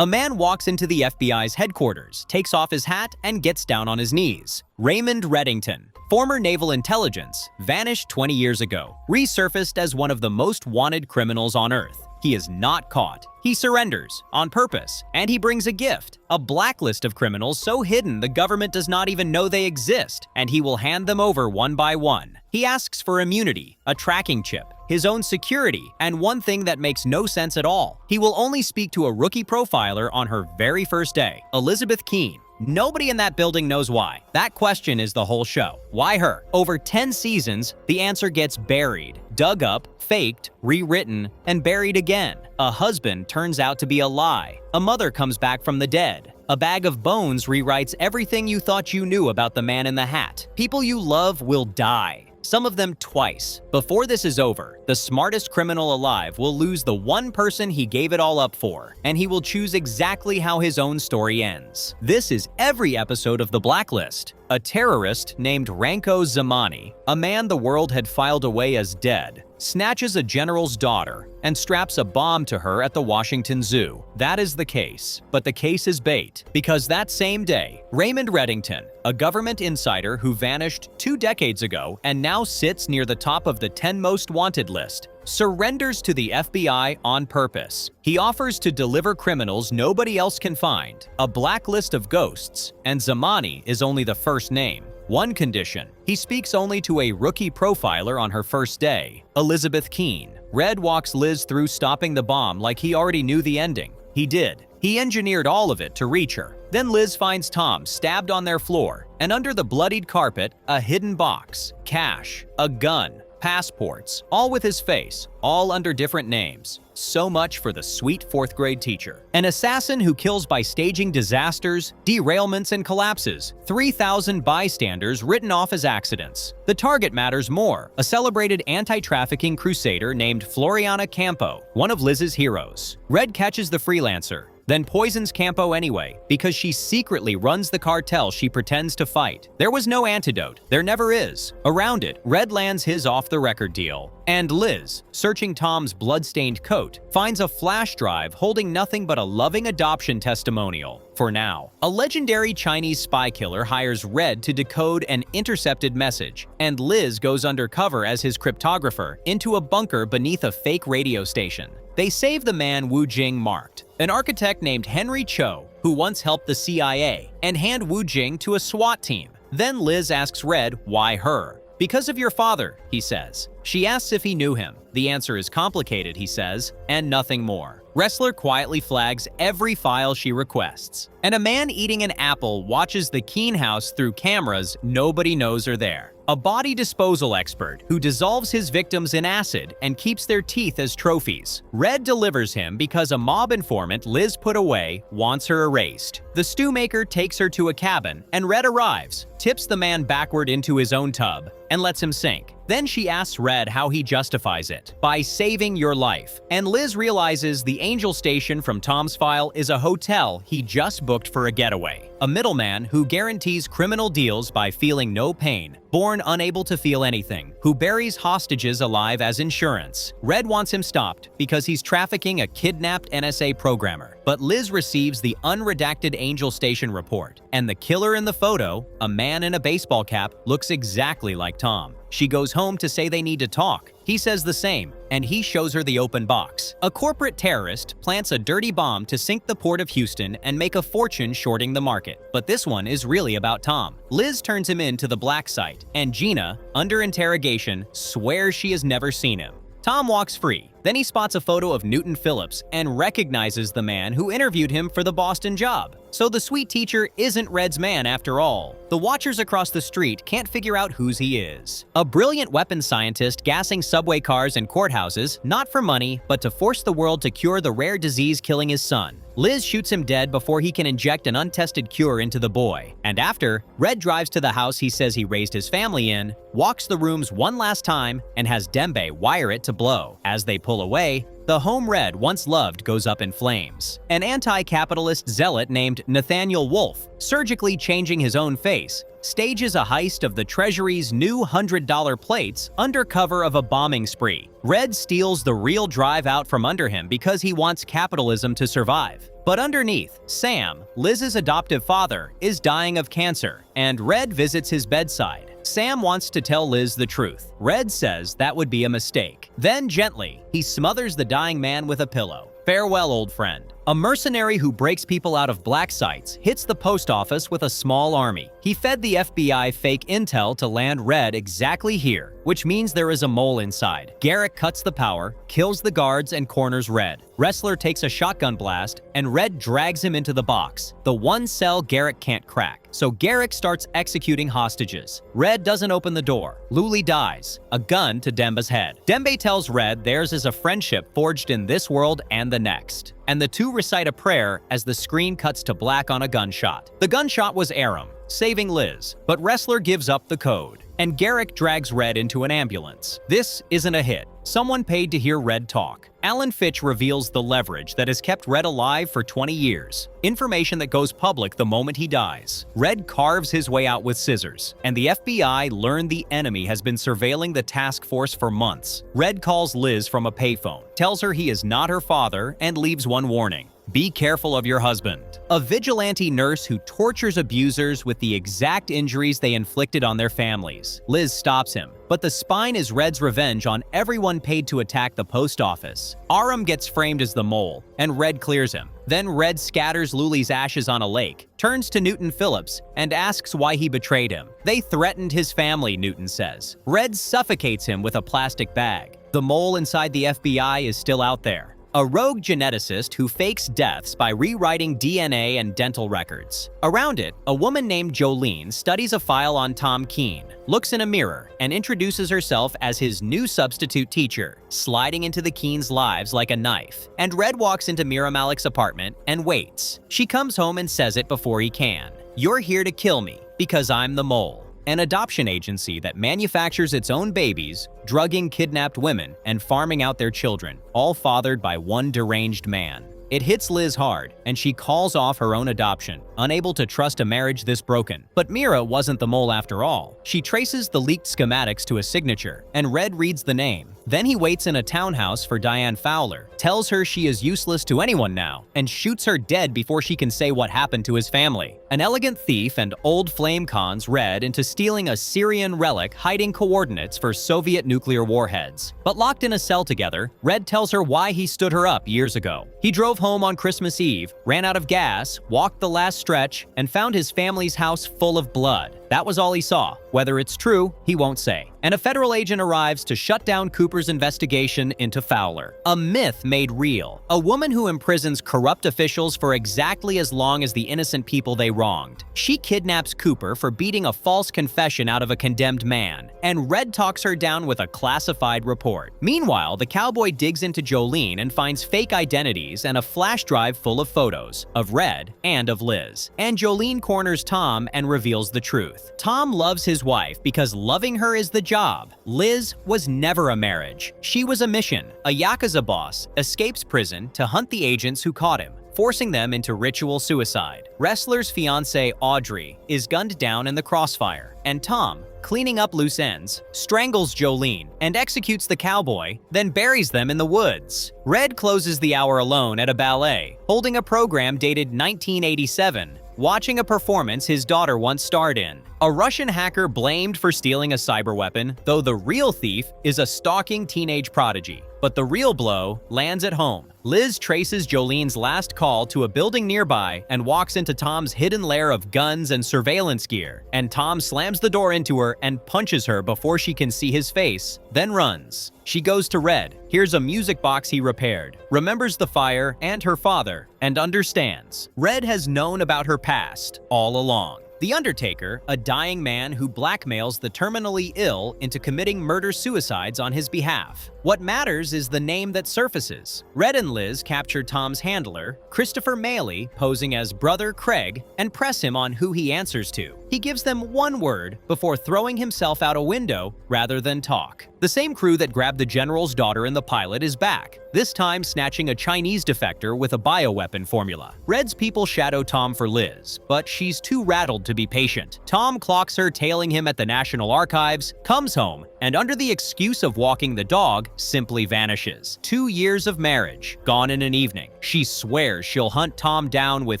A man walks into the FBI's headquarters, takes off his hat, and gets down on his knees. Raymond Reddington, former naval intelligence, vanished 20 years ago, resurfaced as one of the most wanted criminals on Earth. He is not caught. He surrenders, on purpose, and he brings a gift, a blacklist of criminals so hidden the government does not even know they exist, and he will hand them over one by one. He asks for immunity, a tracking chip, his own security, and one thing that makes no sense at all. He will only speak to a rookie profiler on her very first day, Elizabeth Keene. Nobody in that building knows why. That question is the whole show. Why her? Over 10 seasons, the answer gets buried, dug up, faked, rewritten, and buried again. A husband turns out to be a lie. A mother comes back from the dead. A bag of bones rewrites everything you thought you knew about the man in the hat. People you love will die. Some of them twice. Before this is over, the smartest criminal alive will lose the one person he gave it all up for, and he will choose exactly how his own story ends. This is every episode of The Blacklist. A terrorist named Ranko Zamani, a man the world had filed away as dead, snatches a general's daughter and straps a bomb to her at the Washington Zoo. That is the case. But the case is bait, because that same day, Raymond Reddington, a government insider who vanished 2 decades ago and now sits near the top of the 10 most wanted list, surrenders to the FBI on purpose. He offers to deliver criminals nobody else can find, a blacklist of ghosts, and Zamani is only the first name. One condition: he speaks only to a rookie profiler on her first day, Elizabeth Keene. Red walks Liz through stopping the bomb like he already knew the ending. He did. He engineered all of it to reach her. Then Liz finds Tom stabbed on their floor, and under the bloodied carpet, a hidden box, cash, a gun, passports, all with his face, all under different names. So much for the sweet 4th grade teacher. An assassin who kills by staging disasters, derailments, and collapses. 3,000 bystanders written off as accidents. The target matters more. A celebrated anti-trafficking crusader named Floriana Campo, one of Liz's heroes. Red catches the freelancer, then poisons Campo anyway, because she secretly runs the cartel she pretends to fight. There was no antidote. There never is. Around it, Red lands his off-the-record deal. And Liz, searching Tom's blood-stained coat, finds a flash drive holding nothing but a loving adoption testimonial. For now, a legendary Chinese spy killer hires Red to decode an intercepted message, and Liz goes undercover as his cryptographer into a bunker beneath a fake radio station. They save the man Wu Jing marked, an architect named Henry Cho, who once helped the CIA, and hand Wu Jing to a SWAT team. Then Liz asks Red why her. "Because of your father," he says. She asks if he knew him. The answer is complicated, he says, and nothing more. Wrestler quietly flags every file she requests. And a man eating an apple watches the Keene house through cameras nobody knows are there. A body disposal expert who dissolves his victims in acid and keeps their teeth as trophies. Red delivers him because a mob informant Liz put away wants her erased. The stew maker takes her to a cabin, and Red arrives, tips the man backward into his own tub, and lets him sink. Then she asks Red how he justifies it. By saving your life. And Liz realizes the Angel Station from Tom's file is a hotel he just booked for a getaway. A middleman who guarantees criminal deals by feeling no pain, born unable to feel anything, who buries hostages alive as insurance. Red wants him stopped because he's trafficking a kidnapped NSA programmer. But Liz receives the unredacted Angel Station report, and the killer in the photo, a man in a baseball cap, looks exactly like Tom. She goes home to say they need to talk. He says the same, and he shows her the open box. A corporate terrorist plants a dirty bomb to sink the port of Houston and make a fortune shorting the market. But this one is really about Tom. Liz turns him into the black site, and Gina, under interrogation, swears she has never seen him. Tom walks free. Then he spots a photo of Newton Phillips and recognizes the man who interviewed him for the Boston job. So the sweet teacher isn't Red's man after all. The watchers across the street can't figure out whose he is. A brilliant weapons scientist gassing subway cars and courthouses, not for money, but to force the world to cure the rare disease killing his son. Liz shoots him dead before he can inject an untested cure into the boy. And after, Red drives to the house he says he raised his family in, walks the rooms one last time, and has Dembe wire it to blow. As they pull pull away, the home Red once loved goes up in flames. An anti-capitalist zealot named Nathaniel Wolfe, surgically changing his own face, stages a heist of the Treasury's new $100 plates under cover of a bombing spree. Red steals the real drive out from under him because he wants capitalism to survive. But underneath, Sam, Liz's adoptive father, is dying of cancer, and Red visits his bedside. Sam wants to tell Liz the truth. Red says that would be a mistake. Then, gently, he smothers the dying man with a pillow. Farewell, old friend. A mercenary who breaks people out of black sites hits the post office with a small army. He fed the FBI fake intel to land Red exactly here, which means there is a mole inside. Garrick cuts the power, kills the guards, and corners Red. Wrestler takes a shotgun blast, and Red drags him into the box, the one cell Garrick can't crack. So Garrick starts executing hostages. Red doesn't open the door. Luli dies, a gun to Demba's head. Dembe tells Red theirs is a friendship forged in this world and the next. And the two recite a prayer as the screen cuts to black on a gunshot. The gunshot was Aram, saving Liz, but Wrestler gives up the code, and Garrick drags Red into an ambulance. This isn't a hit. Someone paid to hear Red talk. Alan Fitch reveals the leverage that has kept Red alive for 20 years. Information that goes public the moment he dies. Red carves his way out with scissors, and the FBI learn the enemy has been surveilling the task force for months. Red calls Liz from a payphone, tells her he is not her father, and leaves one warning. Be careful of your husband. A vigilante nurse who tortures abusers with the exact injuries they inflicted on their families. Liz stops him, but the spine is Red's revenge on everyone paid to attack the post office. Aram gets framed as the mole, and Red clears him. Then Red scatters Luli's ashes on a lake, turns to Newton Phillips, and asks why he betrayed him. They threatened his family, Newton says. Red suffocates him with a plastic bag. The mole inside the FBI is still out there. A rogue geneticist who fakes deaths by rewriting DNA and dental records. Around it, a woman named Jolene studies a file on Tom Keene, looks in a mirror, and introduces herself as his new substitute teacher, sliding into the Keenes' lives like a knife. And Red walks into Mira Malik's apartment and waits. She comes home and says it before he can. You're here to kill me because I'm the mole. An adoption agency that manufactures its own babies, drugging kidnapped women, and farming out their children, all fathered by one deranged man. It hits Liz hard, and she calls off her own adoption, unable to trust a marriage this broken. But Mira wasn't the mole after all. She traces the leaked schematics to a signature, and Red reads the name. Then he waits in a townhouse for Diane Fowler, tells her she is useless to anyone now, and shoots her dead before she can say what happened to his family. An elegant thief and old flame cons Red into stealing a Syrian relic hiding coordinates for Soviet nuclear warheads. But locked in a cell together, Red tells her why he stood her up years ago. He drove home on Christmas Eve, ran out of gas, walked the last stretch, and found his family's house full of blood. That was all he saw. Whether it's true, he won't say. And a federal agent arrives to shut down Cooper's investigation into Fowler. A myth made real. A woman who imprisons corrupt officials for exactly as long as the innocent people they wronged. She kidnaps Cooper for beating a false confession out of a condemned man, and Red talks her down with a classified report. Meanwhile, the cowboy digs into Jolene and finds fake identities and a flash drive full of photos of Red and of Liz. And Jolene corners Tom and reveals the truth. Tom loves his wife because loving her is the job. Liz was never a marriage. She was a mission. A Yakuza boss escapes prison to hunt the agents who caught him, forcing them into ritual suicide. Wrestler's fiancée, Audrey, is gunned down in the crossfire, and Tom, cleaning up loose ends, strangles Jolene and executes the cowboy, then buries them in the woods. Red closes the hour alone at a ballet, holding a program dated 1987, watching a performance his daughter once starred in. A Russian hacker blamed for stealing a cyber weapon, though the real thief is a stalking teenage prodigy. But the real blow lands at home. Liz traces Jolene's last call to a building nearby and walks into Tom's hidden lair of guns and surveillance gear, and Tom slams the door into her and punches her before she can see his face, then runs. She goes to Red, hears a music box he repaired, remembers the fire and her father, and understands. Red has known about her past all along. The Undertaker, a dying man who blackmails the terminally ill into committing murder-suicides on his behalf. What matters is the name that surfaces. Red and Liz capture Tom's handler, Christopher Maley, posing as Brother Craig, and press him on who he answers to. He gives them one word before throwing himself out a window rather than talk. The same crew that grabbed the general's daughter in the pilot is back, this time snatching a Chinese defector with a bioweapon formula. Red's people shadow Tom for Liz, but she's too rattled to be patient. Tom clocks her tailing him at the National Archives, comes home, and under the excuse of walking the dog, simply vanishes. 2 years of marriage, gone in an evening. She swears she'll hunt Tom down with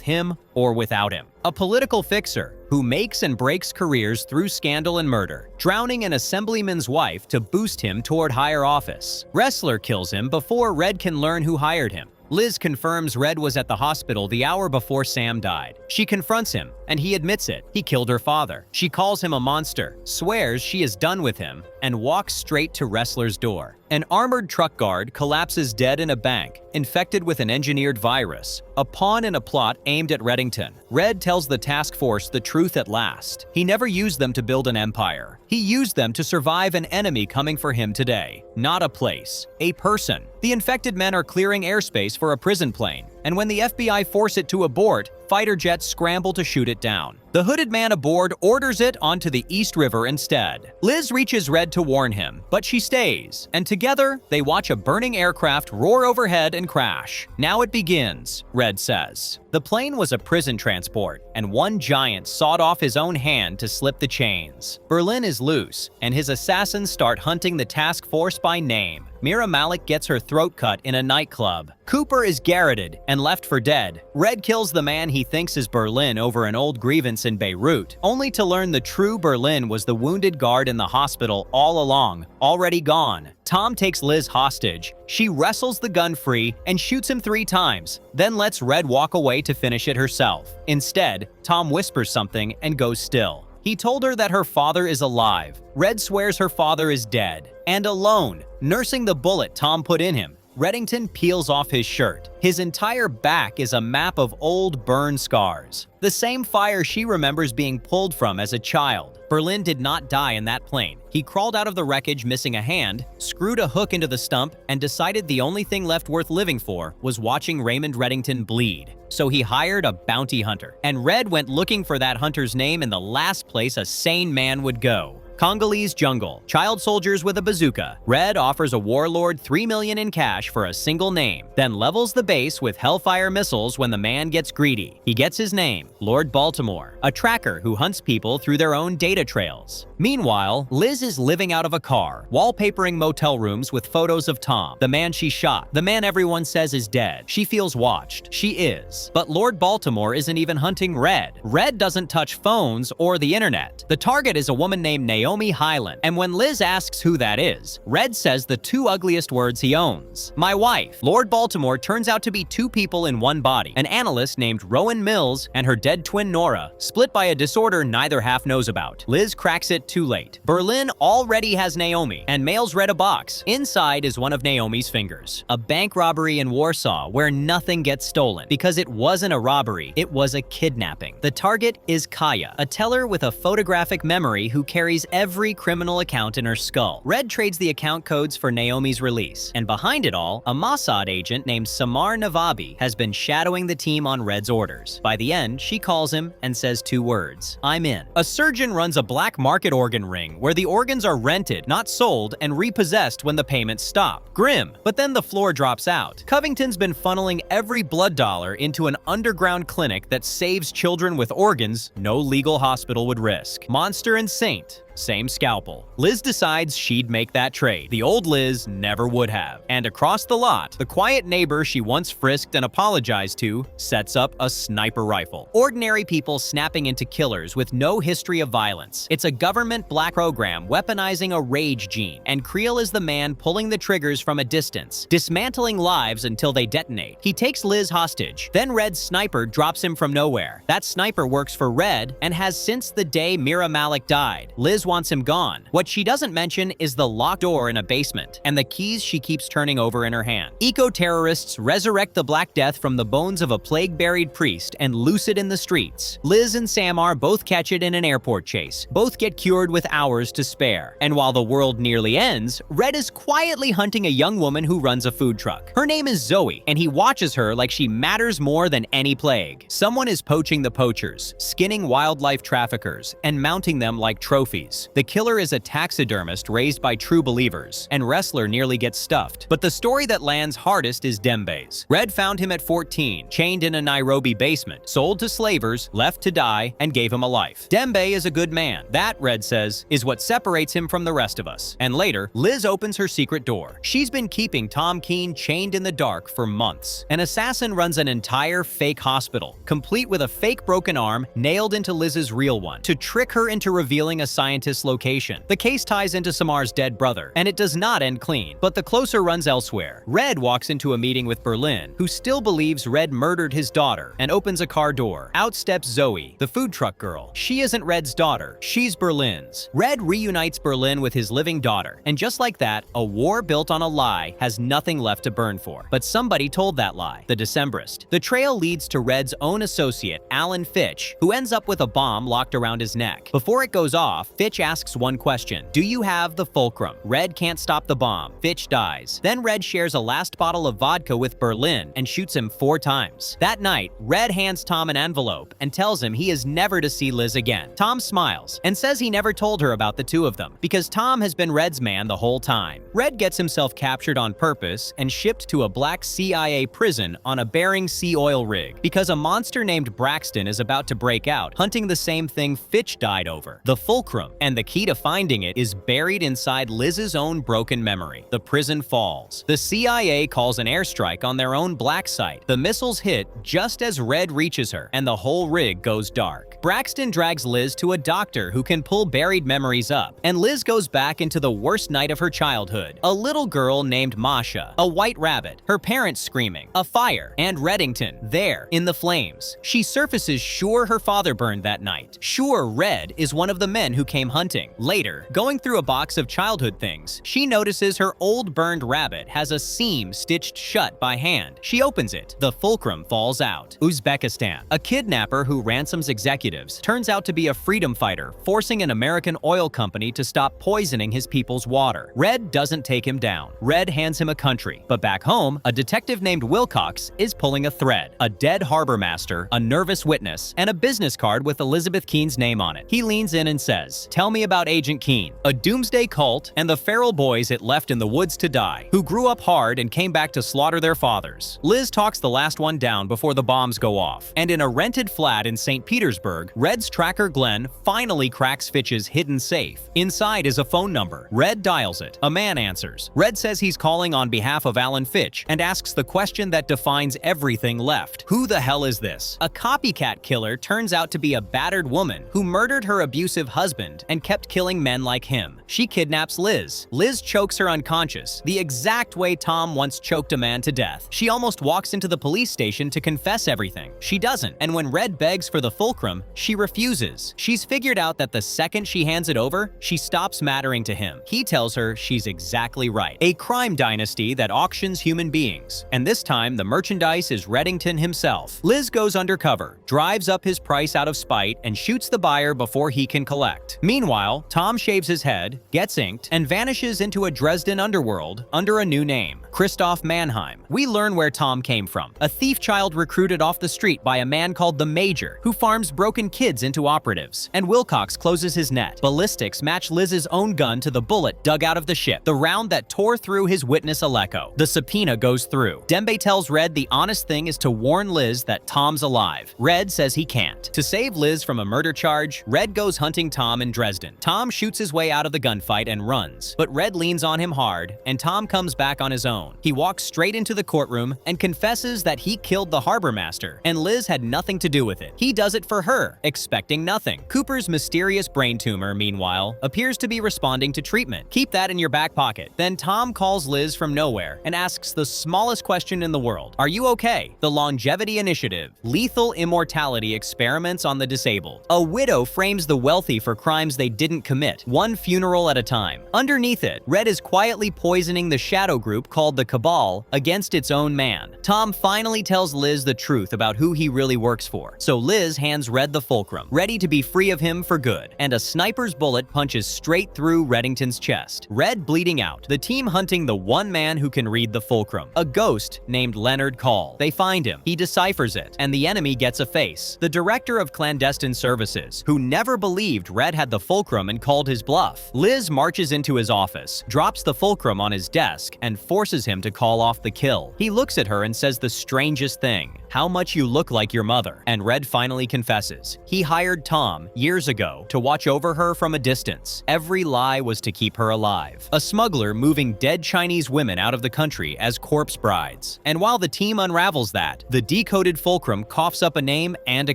him or without him. A political fixer who makes and breaks careers through scandal and murder, drowning an assemblyman's wife to boost him toward higher office. Wrestler kills him before Red can learn who hired him. Liz confirms Red was at the hospital the hour before Sam died. She confronts him, and he admits it. He killed her father. She calls him a monster, swears she is done with him, and walks straight to Wrestler's door. An armored truck guard collapses dead in a bank, infected with an engineered virus, a pawn in a plot aimed at Reddington. Red tells the task force the truth at last. He never used them to build an empire. He used them to survive an enemy coming for him today. Not a place, a person. The infected men are clearing airspace for a prison plane, and when the FBI force it to abort, fighter jets scramble to shoot it down. The hooded man aboard orders it onto the East River instead. Liz reaches Red to warn him, but she stays, and together they watch a burning aircraft roar overhead and crash. Now it begins, Red says. The plane was a prison transport, and one giant sawed off his own hand to slip the chains. Berlin is loose, and his assassins start hunting the task force by name. Mira Malik gets her throat cut in a nightclub. Cooper is garroted and left for dead. Red kills the man he thinks is Berlin over an old grievance in Beirut, only to learn the true Berlin was the wounded guard in the hospital all along, already gone. Tom takes Liz hostage. She wrestles the gun free and shoots him 3 times, then lets Red walk away to finish it herself. Instead, Tom whispers something and goes still. He told her that her father is alive. Red swears her father is dead and alone, nursing the bullet Tom put in him. Reddington peels off his shirt. His entire back is a map of old burn scars. The same fire she remembers being pulled from as a child. Berlin did not die in that plane. He crawled out of the wreckage missing a hand, screwed a hook into the stump, and decided the only thing left worth living for was watching Raymond Reddington bleed. So he hired a bounty hunter. And Red went looking for that hunter's name in the last place a sane man would go. Congolese jungle, child soldiers with a bazooka. Red offers a warlord $3 million in cash for a single name, then levels the base with Hellfire missiles when the man gets greedy. He gets his name, Lord Baltimore, a tracker who hunts people through their own data trails. Meanwhile, Liz is living out of a car, wallpapering motel rooms with photos of Tom, the man she shot, the man everyone says is dead. She feels watched. She is. But Lord Baltimore isn't even hunting Red. Red doesn't touch phones or the internet. The target is a woman named Naomi Highland, and when Liz asks who that is, Red says the 2 ugliest words he owns. My wife. Lord Baltimore turns out to be 2 people in one body, an analyst named Rowan Mills and her dead twin Nora, split by a disorder neither half knows about. Liz cracks it too late. Berlin already has Naomi, and mails Red a box. Inside is one of Naomi's fingers. A bank robbery in Warsaw where nothing gets stolen, because it wasn't a robbery, it was a kidnapping. The target is Kaya, a teller with a photographic memory who carries every criminal account in her skull. Red trades the account codes for Naomi's release, and behind it all, a Mossad agent named Samar Navabi has been shadowing the team on Red's orders. By the end, she calls him and says 2 words, I'm in. A surgeon runs a black market organ ring where the organs are rented, not sold, and repossessed when the payments stop. Grim, but then the floor drops out. Covington's been funneling every blood dollar into an underground clinic that saves children with organs no legal hospital would risk. Monster and Saint, same scalpel. Liz decides she'd make that trade. The old Liz never would have. And across the lot, the quiet neighbor she once frisked and apologized to sets up a sniper rifle. Ordinary people snapping into killers with no history of violence. It's a government black program weaponizing a rage gene, and Creel is the man pulling the triggers from a distance, dismantling lives until they detonate. He takes Liz hostage. Then Red's sniper drops him from nowhere. That sniper works for Red and has since the day Mira Malik died. Liz Liz wants him gone. What she doesn't mention is the locked door in a basement and the keys she keeps turning over in her hand. Eco-terrorists resurrect the Black Death from the bones of a plague-buried priest and loose it in the streets. Liz and Samar both catch it in an airport chase. Both get cured with hours to spare. And while the world nearly ends, Red is quietly hunting a young woman who runs a food truck. Her name is Zoe, and he watches her like she matters more than any plague. Someone is poaching the poachers, skinning wildlife traffickers, and mounting them like trophies. The killer is a taxidermist raised by true believers, and Wrestler nearly gets stuffed. But the story that lands hardest is Dembe's. Red found him at 14, chained in a Nairobi basement, sold to slavers, left to die, and gave him a life. Dembe is a good man. That, Red says, is what separates him from the rest of us. And later, Liz opens her secret door. She's been keeping Tom Keene chained in the dark for months. An assassin runs an entire fake hospital, complete with a fake broken arm nailed into Liz's real one, to trick her into revealing a scientist's location. The case ties into Samar's dead brother, and it does not end clean, but the closer runs elsewhere. Red walks into a meeting with Berlin, who still believes Red murdered his daughter, and opens a car door. Out steps Zoe, the food truck girl. She isn't Red's daughter, she's Berlin's. Red reunites Berlin with his living daughter, and just like that, a war built on a lie has nothing left to burn for. But somebody told that lie, the Decembrist. The trail leads to Red's own associate, Alan Fitch, who ends up with a bomb locked around his neck. Before it goes off, Fitch asks one question: do you have the fulcrum? Red can't stop the bomb. Fitch dies. Then Red shares a last bottle of vodka with Berlin and shoots him 4 times. That night, Red hands Tom an envelope and tells him he is never to see Liz again. Tom smiles and says he never told her about the two of them, because Tom has been Red's man the whole time. Red gets himself captured on purpose and shipped to a black CIA prison on a Bering Sea oil rig, because a monster named Braxton is about to break out, hunting the same thing Fitch died over, the fulcrum, and the key to finding it is buried inside Liz's own broken memory. The prison falls. The CIA calls an airstrike on their own black site. The missiles hit just as Red reaches her, and the whole rig goes dark. Braxton drags Liz to a doctor who can pull buried memories up, and Liz goes back into the worst night of her childhood. A little girl named Masha, a white rabbit, her parents screaming, a fire, and Reddington, there, in the flames. She surfaces sure her father burned that night. Sure Red is one of the men who came hunting. Later, going through a box of childhood things, she notices her old burned rabbit has a seam stitched shut by hand. She opens it. The fulcrum falls out. Uzbekistan. A kidnapper who ransoms executives turns out to be a freedom fighter, forcing an American oil company to stop poisoning his people's water. Red doesn't take him down. Red hands him a country. But back home, a detective named Wilcox is pulling a thread. A dead harbor master, a nervous witness, and a business card with Elizabeth Keene's name on it. He leans in and says, "Tell me about Agent Keene, a doomsday cult, and the feral boys it left in the woods to die, who grew up hard and came back to slaughter their fathers." Liz talks the last one down before the bombs go off, and in a rented flat in St. Petersburg, Red's tracker Glenn finally cracks Fitch's hidden safe. Inside is a phone number. Red dials it. A man answers. Red says he's calling on behalf of Alan Fitch and asks the question that defines everything left. Who the hell is this? A copycat killer turns out to be a battered woman who murdered her abusive husband and kept killing men like him. She kidnaps Liz. Liz chokes her unconscious, the exact way Tom once choked a man to death. She almost walks into the police station to confess everything. She doesn't, and when Red begs for the fulcrum, she refuses. She's figured out that the second she hands it over, she stops mattering to him. He tells her she's exactly right. A crime dynasty that auctions human beings, and this time the merchandise is Reddington himself. Liz goes undercover, drives up his price out of spite, and shoots the buyer before he can collect. Meanwhile, Tom shaves his head, gets inked, and vanishes into a Dresden underworld under a new name, Christoph Mannheim. We learn where Tom came from, a thief child recruited off the street by a man called the Major, who farms broken kids into operatives. And Wilcox closes his net. Ballistics match Liz's own gun to the bullet dug out of the ship, the round that tore through his witness Aleko. The subpoena goes through. Dembe tells Red the honest thing is to warn Liz that Tom's alive. Red says he can't. To save Liz from a murder charge, Red goes hunting Tom in Dresden. Tom shoots his way out of the gunfight and runs, but Red leans on him hard, and Tom comes back on his own. own. He walks straight into the courtroom and confesses that he killed the harbor master, and Liz had nothing to do with it. He does it for her, expecting nothing. Cooper's mysterious brain tumor, meanwhile, appears to be responding to treatment. Keep that in your back pocket. Then Tom calls Liz from nowhere and asks the smallest question in the world. Are you okay? The Longevity Initiative. Lethal immortality experiments on the disabled. A widow frames the wealthy for crimes they didn't commit, one funeral at a time. Underneath it, Red is quietly poisoning the shadow group called the Cabal against its own man. Tom finally tells Liz the truth about who he really works for. So Liz hands Red the fulcrum, ready to be free of him for good, and a sniper's bullet punches straight through Reddington's chest. Red bleeding out, the team hunting the one man who can read the fulcrum, a ghost named Leonard Call. They find him, he deciphers it, and the enemy gets a face. The director of clandestine services, who never believed Red had the fulcrum and called his bluff. Liz marches into his office, drops the fulcrum on his desk, and forces him to call off the kill. He looks at her and says the strangest thing, "How much you look like your mother." And Red finally confesses. He hired Tom years ago to watch over her from a distance. Every lie was to keep her alive. A smuggler moving dead Chinese women out of the country as corpse brides. And while the team unravels that, the decoded fulcrum coughs up a name and a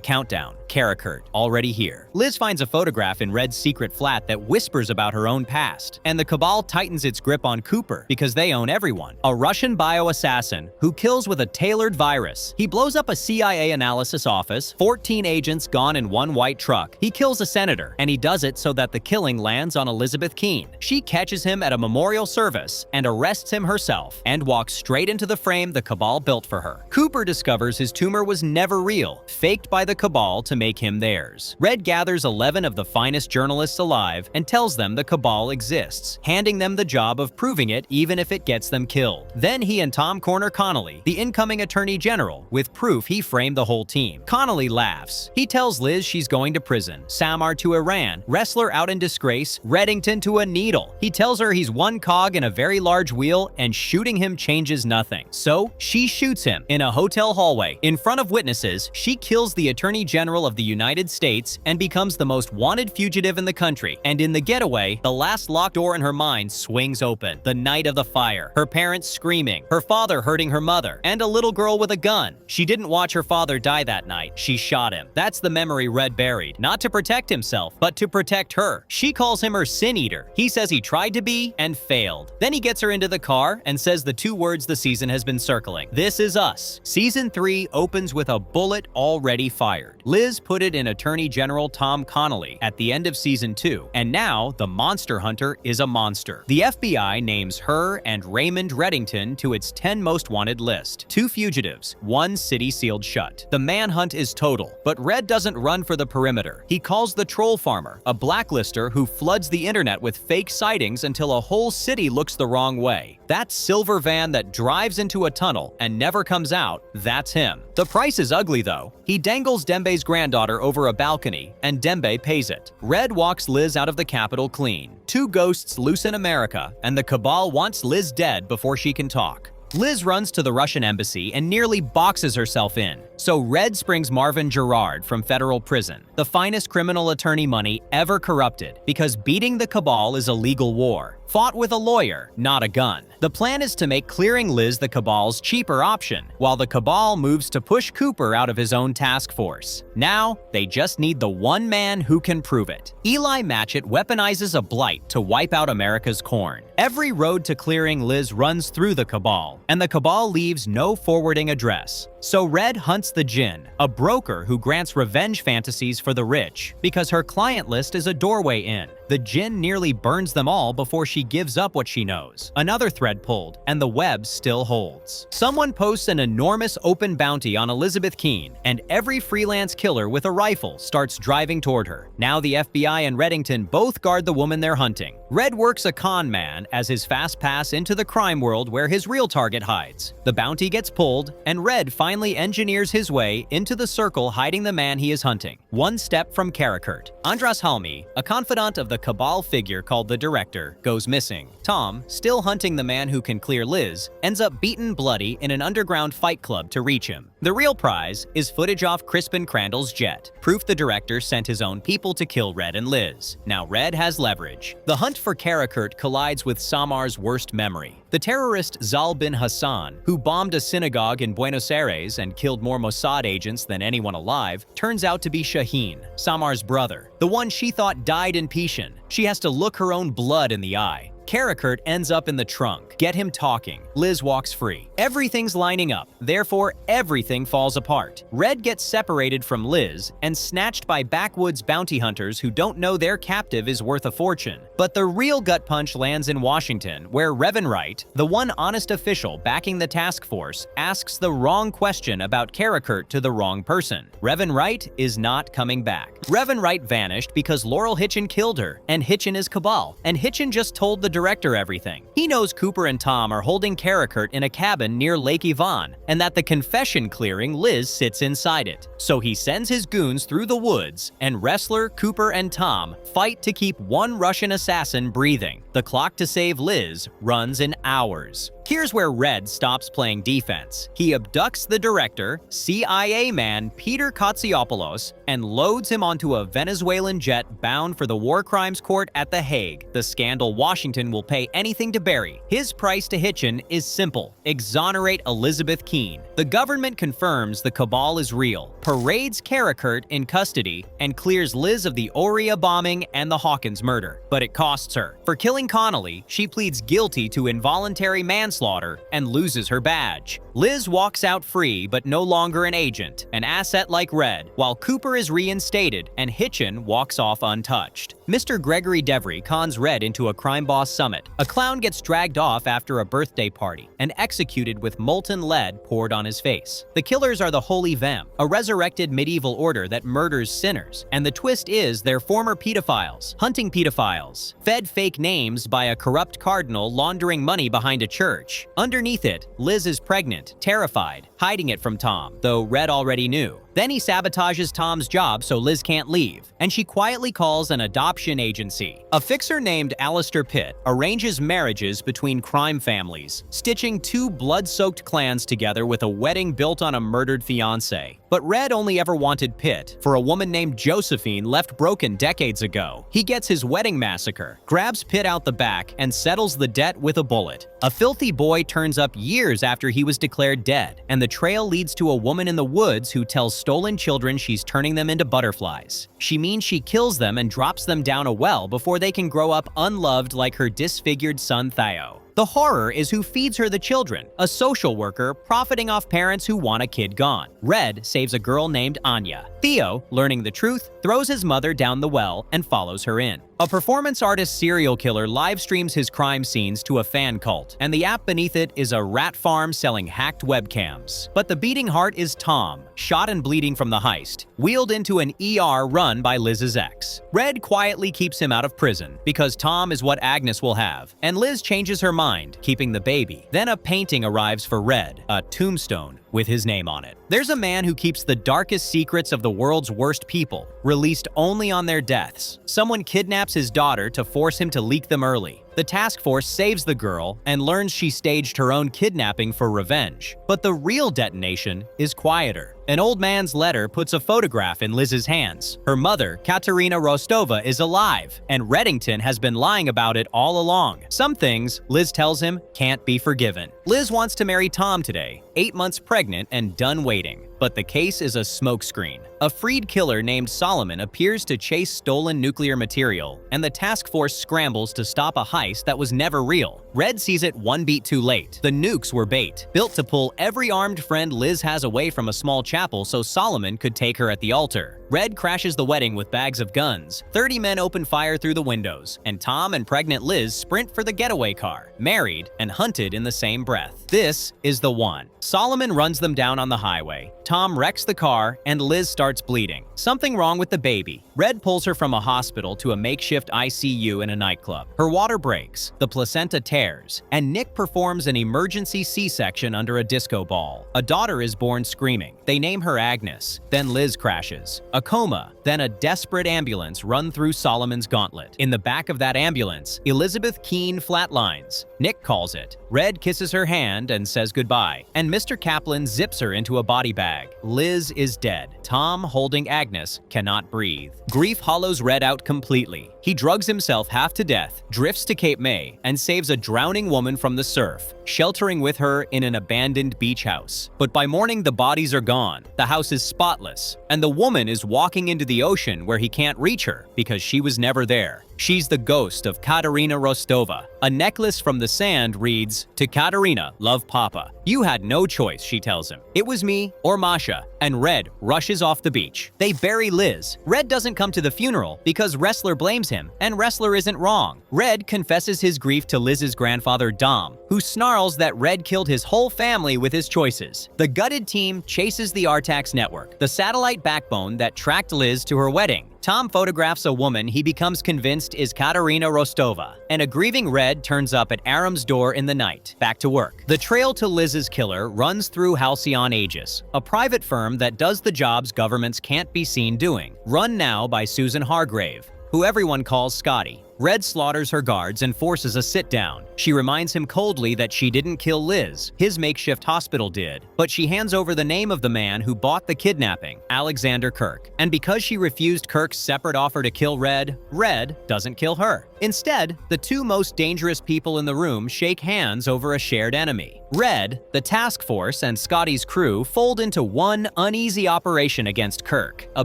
countdown. Karakurt, already here. Liz finds a photograph in Red's secret flat that whispers about her own past, and the Cabal tightens its grip on Cooper because they own everyone. A Russian bioassassin who kills with a tailored virus. He blows up a CIA analysis office, 14 agents gone in one white truck. He kills a senator, and he does it so that the killing lands on Elizabeth Keene. She catches him at a memorial service and arrests him herself, and walks straight into the frame the Cabal built for her. Cooper discovers his tumor was never real, faked by the Cabal to make him theirs. Red gathers 11 of the finest journalists alive and tells them the Cabal exists, handing them the job of proving it even if it gets them killed. Then he and Tom corner Connolly, the incoming Attorney General, with proof he framed the whole team. Connolly laughs. He tells Liz she's going to prison, Samar to Iran, Wrestler out in disgrace, Reddington to a needle. He tells her he's one cog in a very large wheel and shooting him changes nothing. So she shoots him in a hotel hallway. In front of witnesses, she kills the Attorney General of the United States and becomes the most wanted fugitive in the country. And in the getaway, the last locked door in her mind swings open. The night of the fire. Her parents screaming, her father hurting her mother, and a little girl with a gun. She didn't watch her father die that night. She shot him. That's the memory Red buried. Not to protect himself, but to protect her. She calls him her sin eater. He says he tried to be and failed. Then he gets her into the car and says the two words the season has been circling. This is us. Season 3 opens with a bullet already fired. Liz put it in Attorney General Tom Connolly at the end of Season 2, and now the monster hunter is a monster. The FBI names her and Raymond Reddington to its 10 most wanted list. 2 fugitives, 1 city sealed shut. The manhunt is total, but Red doesn't run for the perimeter. He calls the troll farmer, a blacklister who floods the internet with fake sightings until a whole city looks the wrong way. That silver van that drives into a tunnel and never comes out, that's him. The price is ugly though. He dangles Dembe's granddaughter over a balcony, and Dembe pays it. Red walks Liz out of the Capitol clean. 2 ghosts loose in America, and the Cabal wants Liz dead before she can talk. Liz runs to the Russian embassy and nearly boxes herself in. So Red springs Marvin Gerard from federal prison, the finest criminal attorney money ever corrupted, because beating the Cabal is a legal war, fought with a lawyer, not a gun. The plan is to make clearing Liz the Cabal's cheaper option, while the Cabal moves to push Cooper out of his own task force. Now, they just need the one man who can prove it. Eli Matchett weaponizes a blight to wipe out America's corn. Every road to clearing Liz runs through the Cabal, and the Cabal leaves no forwarding address. So Red hunts the Djinn, a broker who grants revenge fantasies for the rich, because her client list is a doorway in. The Djinn nearly burns them all before she gives up what she knows. Another thread pulled, and the web still holds. Someone posts an enormous open bounty on Elizabeth Keene, and every freelance killer with a rifle starts driving toward her. Now the FBI and Reddington both guard the woman they're hunting. Red works a con man as his fast pass into the crime world where his real target hides. The bounty gets pulled, and Red finally engineers his way into the circle hiding the man he is hunting. One step from Karakurt. Andras Halmi, a confidant of the Cabal figure called the Director, goes missing. Tom, still hunting the man who can clear Liz, ends up beaten bloody in an underground fight club to reach him. The real prize is footage off Crispin Crandall's jet, proof the Director sent his own people to kill Red and Liz. Now Red has leverage. The hunt for Karakurt collides with Samar's worst memory. The terrorist Zal bin Hassan, who bombed a synagogue in Buenos Aires and killed more Mossad agents than anyone alive, turns out to be Shaheen, Samar's brother, the one she thought died in Pishin. She has to look her own blood in the eye. Karakurt ends up in the trunk. Get him talking. Liz walks free. Everything's lining up, therefore everything falls apart. Red gets separated from Liz and snatched by backwoods bounty hunters who don't know their captive is worth a fortune. But the real gut punch lands in Washington, where Raymond Reddington, the one honest official backing the task force, asks the wrong question about Karakurt to the wrong person. Raymond Reddington is not coming back. Raymond Reddington vanished because Laurel Hitchin killed her, and Hitchin is Cabal, and Hitchin just told the director everything. He knows Cooper and Tom are holding Karakurt in a cabin near Lake Yvonne, and that the confession clearing Liz sits inside it. So he sends his goons through the woods, and Wrestler, Cooper, and Tom fight to keep one Russian assassin breathing. The clock to save Liz runs in hours. Here's where Red stops playing defense. He abducts the director, CIA man Peter Kotsiopoulos, and loads him onto a Venezuelan jet bound for the War Crimes Court at The Hague, the scandal Washington will pay anything to bury. His price to Hitchin is simple: exonerate Elizabeth Keene. The government confirms the cabal is real, parades Karakurt in custody, and clears Liz of the Oria bombing and the Hawkins murder. But it costs her. For killing Connolly, she pleads guilty to involuntary manslaughter and loses her badge. Liz walks out free, but no longer an agent, an asset like Red, while Cooper is reinstated and Hitchin walks off untouched. Mr. Gregory Devry cons Red into a crime boss summit. A clown gets dragged off after a birthday party and executed with molten lead poured on his face. The killers are the Holy Vem, a resurrected medieval order that murders sinners, and the twist is they're former pedophiles, hunting pedophiles, fed fake names by a corrupt cardinal laundering money behind a church. Underneath it, Liz is pregnant, terrified, hiding it from Tom, though Red already knew. Then he sabotages Tom's job so Liz can't leave, and she quietly calls an adoption agency. A fixer named Alistair Pitt arranges marriages between crime families, stitching two blood-soaked clans together with a wedding built on a murdered fiancé. But Red only ever wanted Pitt for a woman named Josephine left broken decades ago. He gets his wedding massacre, grabs Pitt out the back, and settles the debt with a bullet. A filthy boy turns up years after he was declared dead, and the trail leads to a woman in the woods who tells stolen children she's turning them into butterflies. She means she kills them and drops them down a well before they can grow up unloved like her disfigured son Theo. The horror is who feeds her the children, a social worker profiting off parents who want a kid gone. Red saves a girl named Anya. Theo, learning the truth, throws his mother down the well and follows her in. A performance artist serial killer live streams his crime scenes to a fan cult, and the app beneath it is a rat farm selling hacked webcams. But the beating heart is Tom, shot and bleeding from the heist, wheeled into an ER run by Liz's ex. Red quietly keeps him out of prison, because Tom is what Agnes will have, and Liz changes her mind, keeping the baby. Then a painting arrives for Red, a tombstone with his name on it. There's a man who keeps the darkest secrets of the world's worst people, released only on their deaths. Someone kidnaps his daughter to force him to leak them early. The task force saves the girl and learns she staged her own kidnapping for revenge. But the real detonation is quieter. An old man's letter puts a photograph in Liz's hands. Her mother, Katerina Rostova, is alive, and Reddington has been lying about it all along. Some things, Liz tells him, can't be forgiven. Liz wants to marry Tom today, 8 months pregnant and done waiting. But the case is a smokescreen. A freed killer named Solomon appears to chase stolen nuclear material, and the task force scrambles to stop a heist that was never real. Red sees it one beat too late. The nukes were bait, built to pull every armed friend Liz has away from a small chapel so Solomon could take her at the altar. Red crashes the wedding with bags of guns. 30 men open fire through the windows, and Tom and pregnant Liz sprint for the getaway car, married and hunted in the same breath. This is the one. Solomon runs them down on the highway. Tom wrecks the car, and Liz starts bleeding. Something wrong with the baby. Red pulls her from a hospital to a makeshift ICU in a nightclub. Her water breaks, the placenta tears, and Nick performs an emergency C-section under a disco ball. A daughter is born screaming. They name her Agnes. Then Liz crashes. A coma, then a desperate ambulance run through Solomon's gauntlet. In the back of that ambulance, Elizabeth Keene flatlines. Nick calls it. Red kisses her hand and says goodbye, and Mr. Kaplan zips her into a body bag. Liz is dead. Tom, holding Agnes, Agnes cannot breathe. Grief hollows Red out completely. He drugs himself half to death, drifts to Cape May, and saves a drowning woman from the surf, sheltering with her in an abandoned beach house. But by morning, the bodies are gone, the house is spotless, and the woman is walking into the ocean where he can't reach her because she was never there. She's the ghost of Katerina Rostova. A necklace from the sand reads, "To Katerina, love Papa. You had no choice," she tells him. "It was me or Masha." And Red rushes off the beach. They bury Liz. Red doesn't come to the funeral because Ressler blames him, and Ressler isn't wrong. Red confesses his grief to Liz's grandfather Dom, who snarls that Red killed his whole family with his choices. The gutted team chases the Artax network, the satellite backbone that tracked Liz to her wedding. Tom photographs a woman he becomes convinced is Katerina Rostova, and a grieving Red turns up at Aram's door in the night. Back to work. The trail to Liz's killer runs through Halcyon Aegis, a private firm that does the jobs governments can't be seen doing. Run now by Susan Hargrave, who everyone calls Scotty. Red slaughters her guards and forces a sit-down. She reminds him coldly that she didn't kill Liz, his makeshift hospital did, but she hands over the name of the man who bought the kidnapping, Alexander Kirk. And because she refused Kirk's separate offer to kill Red, Red doesn't kill her. Instead, the two most dangerous people in the room shake hands over a shared enemy. Red, the task force, and Scotty's crew fold into one uneasy operation against Kirk, a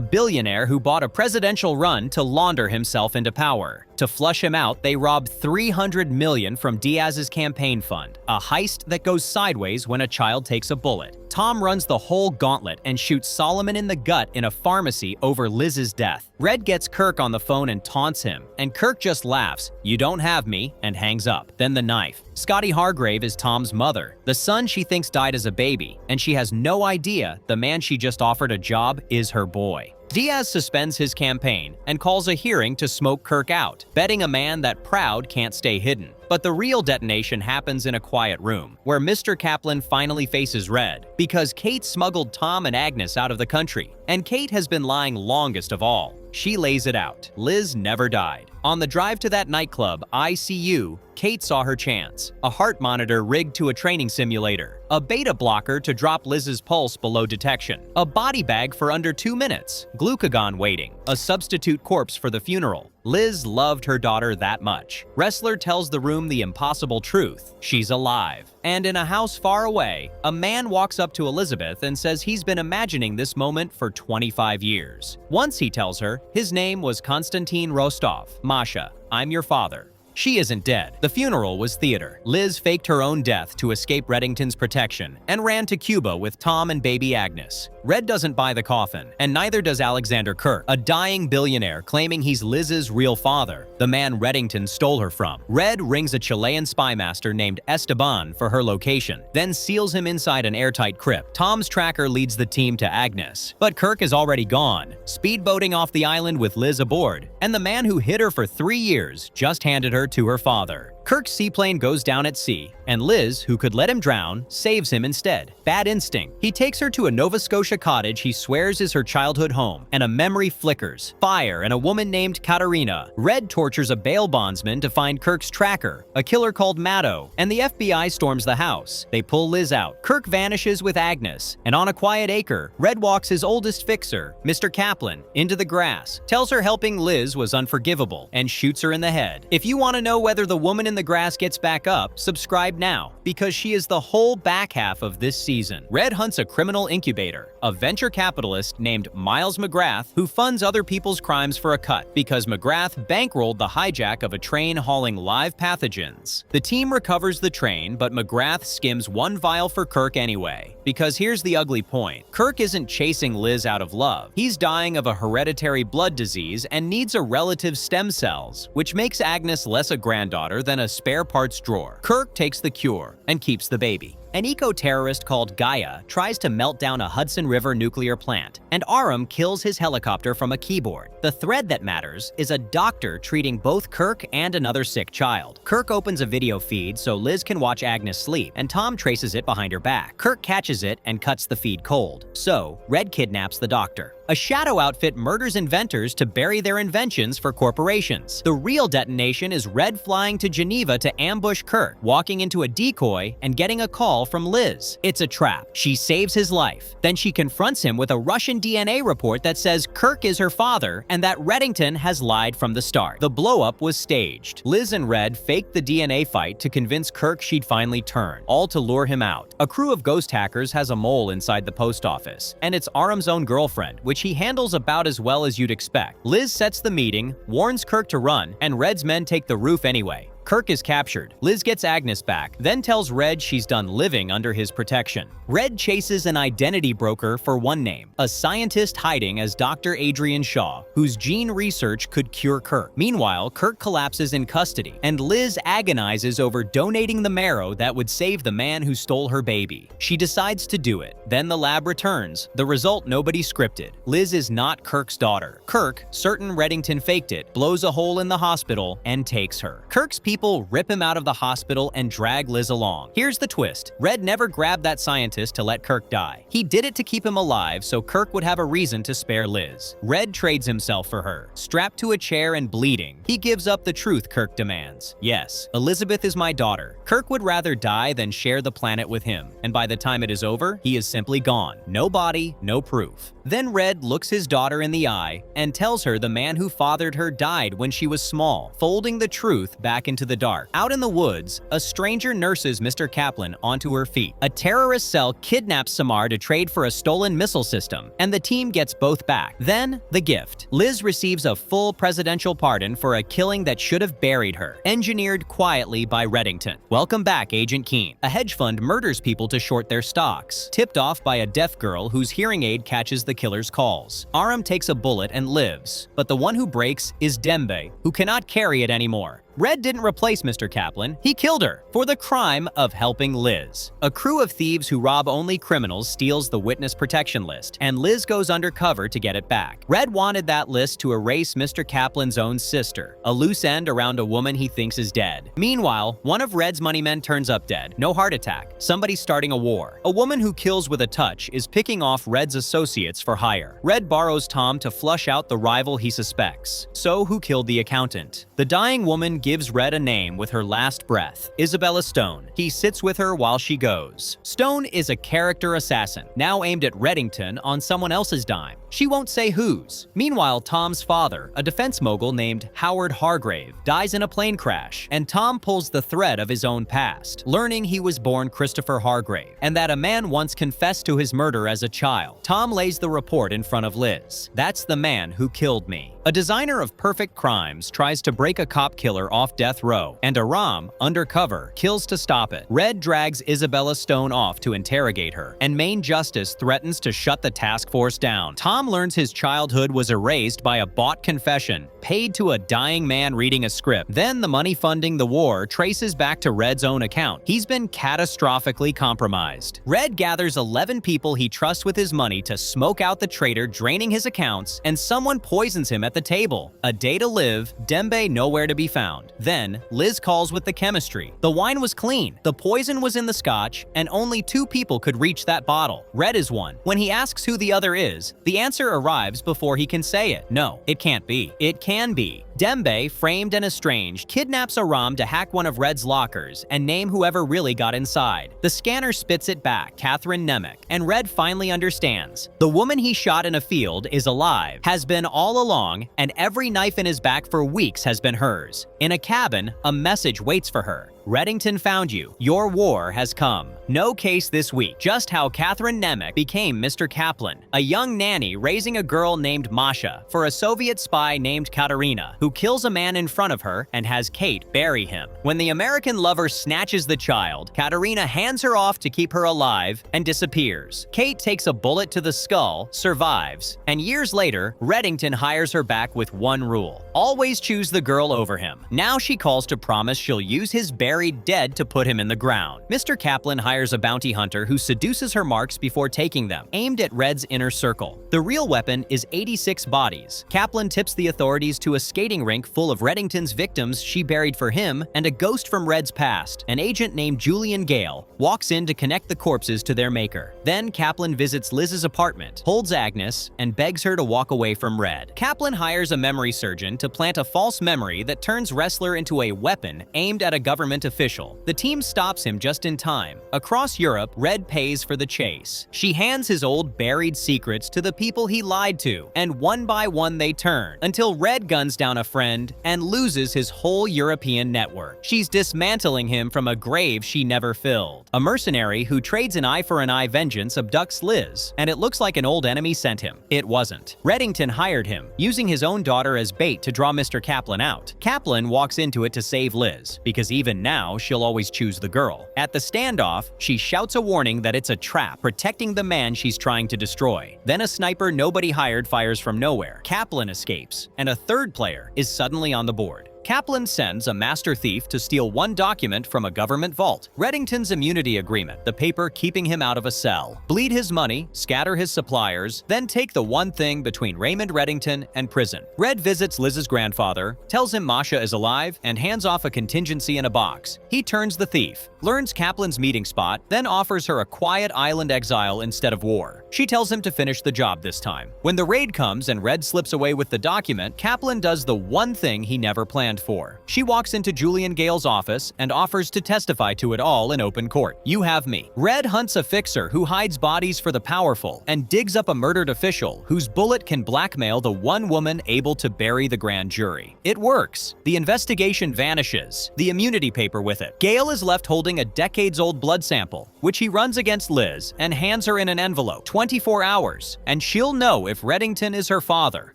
billionaire who bought a presidential run to launder himself into power. To flush him out, they rob $300 million from Diaz's campaign fund, a heist that goes sideways when a child takes a bullet. Tom runs the whole gauntlet and shoots Solomon in the gut in a pharmacy over Liz's death. Red gets Kirk on the phone and taunts him, and Kirk just laughs, "You don't have me," and hangs up. Then the knife. Scotty Hargrave is Tom's mother, the son she thinks died as a baby, and she has no idea the man she just offered a job is her boy. Diaz suspends his campaign and calls a hearing to smoke Kirk out, betting a man that proud can't stay hidden. But the real detonation happens in a quiet room, where Mr. Kaplan finally faces Red, because Kate smuggled Tom and Agnes out of the country, and Kate has been lying longest of all. She lays it out. Liz never died. On the drive to that nightclub, ICU, Kate saw her chance. A heart monitor rigged to a training simulator, a beta blocker to drop Liz's pulse below detection, a body bag for under 2 minutes, glucagon waiting, a substitute corpse for the funeral. Liz loved her daughter that much. Ressler tells the room the impossible truth. She's alive. And in a house far away, a man walks up to Elizabeth and says he's been imagining this moment for 25 years. Once he tells her his name was Konstantin Rostov. "Masha, I'm your father." She isn't dead. The funeral was theater. Liz faked her own death to escape Reddington's protection and ran to Cuba with Tom and baby Agnes. Red doesn't buy the coffin, and neither does Alexander Kirk, a dying billionaire claiming he's Liz's real father, the man Reddington stole her from. Red rings a Chilean spy master named Esteban for her location, then seals him inside an airtight crypt. Tom's tracker leads the team to Agnes, but Kirk is already gone, speedboating off the island with Liz aboard, and the man who hid her for 3 years just handed her to her father. Kirk's seaplane goes down at sea, and Liz, who could let him drown, saves him instead. Bad instinct. He takes her to a Nova Scotia cottage he swears is her childhood home, and a memory flickers. Fire and a woman named Katerina. Red tortures a bail bondsman to find Kirk's tracker, a killer called Maddo, and the FBI storms the house. They pull Liz out. Kirk vanishes with Agnes, and on a quiet acre, Red walks his oldest fixer, Mr. Kaplan, into the grass, tells her helping Liz was unforgivable, and shoots her in the head. If you want to know whether the woman in the grass gets back up, subscribe now, because she is the whole back half of this season. Red hunts a criminal incubator, a venture capitalist named Miles McGrath who funds other people's crimes for a cut, because McGrath bankrolled the hijack of a train hauling live pathogens. The team recovers the train, but McGrath skims one vial for Kirk anyway. Because here's the ugly point. Kirk isn't chasing Liz out of love. He's dying of a hereditary blood disease and needs a relative's stem cells, which makes Agnes less a granddaughter than a spare parts drawer. Kirk takes the cure and keeps the baby. An eco-terrorist called Gaia tries to melt down a Hudson River nuclear plant, and Aram kills his helicopter from a keyboard. The thread that matters is a doctor treating both Kirk and another sick child. Kirk opens a video feed so Liz can watch Agnes sleep, and Tom traces it behind her back. Kirk catches it and cuts the feed cold. So, Red kidnaps the doctor. A shadow outfit murders inventors to bury their inventions for corporations. The real detonation is Red flying to Geneva to ambush Kirk, walking into a decoy and getting a call from Liz. It's a trap. She saves his life. Then she confronts him with a Russian DNA report that says Kirk is her father and that Reddington has lied from the start. The blow-up was staged. Liz and Red faked the DNA fight to convince Kirk she'd finally turn, all to lure him out. A crew of ghost hackers has a mole inside the post office, and it's Aram's own girlfriend, which he handles about as well as you'd expect. Liz sets the meeting, warns Kirk to run, and Red's men take the roof anyway. Kirk is captured. Liz gets Agnes back, then tells Red she's done living under his protection. Red chases an identity broker for one name, a scientist hiding as Dr. Adrian Shaw, whose gene research could cure Kirk. Meanwhile, Kirk collapses in custody, and Liz agonizes over donating the marrow that would save the man who stole her baby. She decides to do it. Then the lab returns. The result nobody scripted. Liz is not Kirk's daughter. Kirk, certain Reddington faked it, blows a hole in the hospital, and takes her. Kirk's people rip him out of the hospital and drag Liz along. Here's the twist. Red never grabbed that scientist to let Kirk die. He did it to keep him alive so Kirk would have a reason to spare Liz. Red trades himself for her. Strapped to a chair and bleeding, he gives up the truth Kirk demands. Yes, Elizabeth is my daughter. Kirk would rather die than share the planet with him, and by the time it is over, he is simply gone. No body, no proof. Then Red looks his daughter in the eye and tells her the man who fathered her died when she was small, folding the truth back into the dark. Out in the woods, a stranger nurses Mr. Kaplan onto her feet. A terrorist cell kidnaps Samar to trade for a stolen missile system, and the team gets both back. Then, the gift. Liz receives a full presidential pardon for a killing that should have buried her, engineered quietly by Reddington. Welcome back, Agent Keene. A hedge fund murders people to short their stocks, tipped off by a deaf girl whose hearing aid catches the killer's calls. Aram takes a bullet and lives, but the one who breaks is Dembe, who cannot carry it anymore. Red didn't replace Mr. Kaplan, he killed her for the crime of helping Liz. A crew of thieves who rob only criminals steals the witness protection list, and Liz goes undercover to get it back. Red wanted that list to erase Mr. Kaplan's own sister, a loose end around a woman he thinks is dead. Meanwhile, one of Red's money men turns up dead. No heart attack. Somebody's starting a war. A woman who kills with a touch is picking off Red's associates for hire. Red borrows Tom to flush out the rival he suspects. So who killed the accountant? The dying woman gives Red a name with her last breath, Isabella Stone. He sits with her while she goes. Stone is a character assassin, now aimed at Reddington on someone else's dime. She won't say whose. Meanwhile, Tom's father, a defense mogul named Howard Hargrave, dies in a plane crash, and Tom pulls the thread of his own past, learning he was born Christopher Hargrave, and that a man once confessed to his murder as a child. Tom lays the report in front of Liz. That's the man who killed me. A designer of perfect crimes tries to break a cop killer off death row, and Aram, undercover, kills to stop it. Red drags Isabella Stone off to interrogate her, and Main Justice threatens to shut the task force down. Tom learns his childhood was erased by a bought confession, paid to a dying man reading a script. Then the money funding the war traces back to Red's own account. He's been catastrophically compromised. Red gathers 11 people he trusts with his money to smoke out the traitor, draining his accounts, and someone poisons him at the table. A day to live, Dembe nowhere to be found. Then, Liz calls with the chemistry. The wine was clean, the poison was in the scotch, and only 2 people could reach that bottle. Red is one. When he asks who the other is, the answer arrives before he can say it. No, it can't be. It can be. Dembe, framed and estranged, kidnaps Aram to hack one of Red's lockers and name whoever really got inside. The scanner spits it back, Catherine Nemec, and Red finally understands. The woman he shot in a field is alive, has been all along, and every knife in his back for weeks has been hers. In a cabin, a message waits for her. Reddington found you. Your war has come. No case this week. Just how Catherine Nemec became Mr. Kaplan, a young nanny raising a girl named Masha for a Soviet spy named Katerina, who kills a man in front of her and has Kate bury him. When the American lover snatches the child, Katerina hands her off to keep her alive and disappears. Kate takes a bullet to the skull, survives, and years later, Reddington hires her back with one rule: always choose the girl over him. Now she calls to promise she'll use his buried buried dead to put him in the ground. Mr. Kaplan hires a bounty hunter who seduces her marks before taking them, aimed at Red's inner circle. The real weapon is 86 bodies. Kaplan tips the authorities to a skating rink full of Reddington's victims she buried for him and a ghost from Red's past. An agent named Julian Gale walks in to connect the corpses to their maker. Then Kaplan visits Liz's apartment, holds Agnes, and begs her to walk away from Red. Kaplan hires a memory surgeon to plant a false memory that turns Wrestler into a weapon aimed at a government official. The team stops him just in time. Across Europe, Red pays for the chase. She hands his old buried secrets to the people he lied to, and one by one they turn, until Red guns down a friend and loses his whole European network. She's dismantling him from a grave she never filled. A mercenary who trades an eye for an eye vengeance abducts Liz, and it looks like an old enemy sent him. It wasn't. Reddington hired him, using his own daughter as bait to draw Mr. Kaplan out. Kaplan walks into it to save Liz, because even now she'll always choose the girl. At the standoff, she shouts a warning that it's a trap, protecting the man she's trying to destroy. Then a sniper nobody hired fires from nowhere. Kaplan escapes, and a third player is suddenly on the board. Kaplan sends a master thief to steal one document from a government vault, Reddington's immunity agreement, the paper keeping him out of a cell. Bleed his money, scatter his suppliers, then take the one thing between Raymond Reddington and prison. Red visits Liz's grandfather, tells him Masha is alive, and hands off a contingency in a box. He turns the thief, learns Kaplan's meeting spot, then offers her a quiet island exile instead of war. She tells him to finish the job this time. When the raid comes and Red slips away with the document, Kaplan does the one thing he never planned for. She walks into Julian Gale's office and offers to testify to it all in open court. You have me. Red hunts a fixer who hides bodies for the powerful and digs up a murdered official whose bullet can blackmail the one woman able to bury the grand jury. It works. The investigation vanishes, the immunity paper with it. Gale is left holding a decades-old blood sample, which he runs against Liz and hands her in an envelope. 24 hours, and she'll know if Reddington is her father.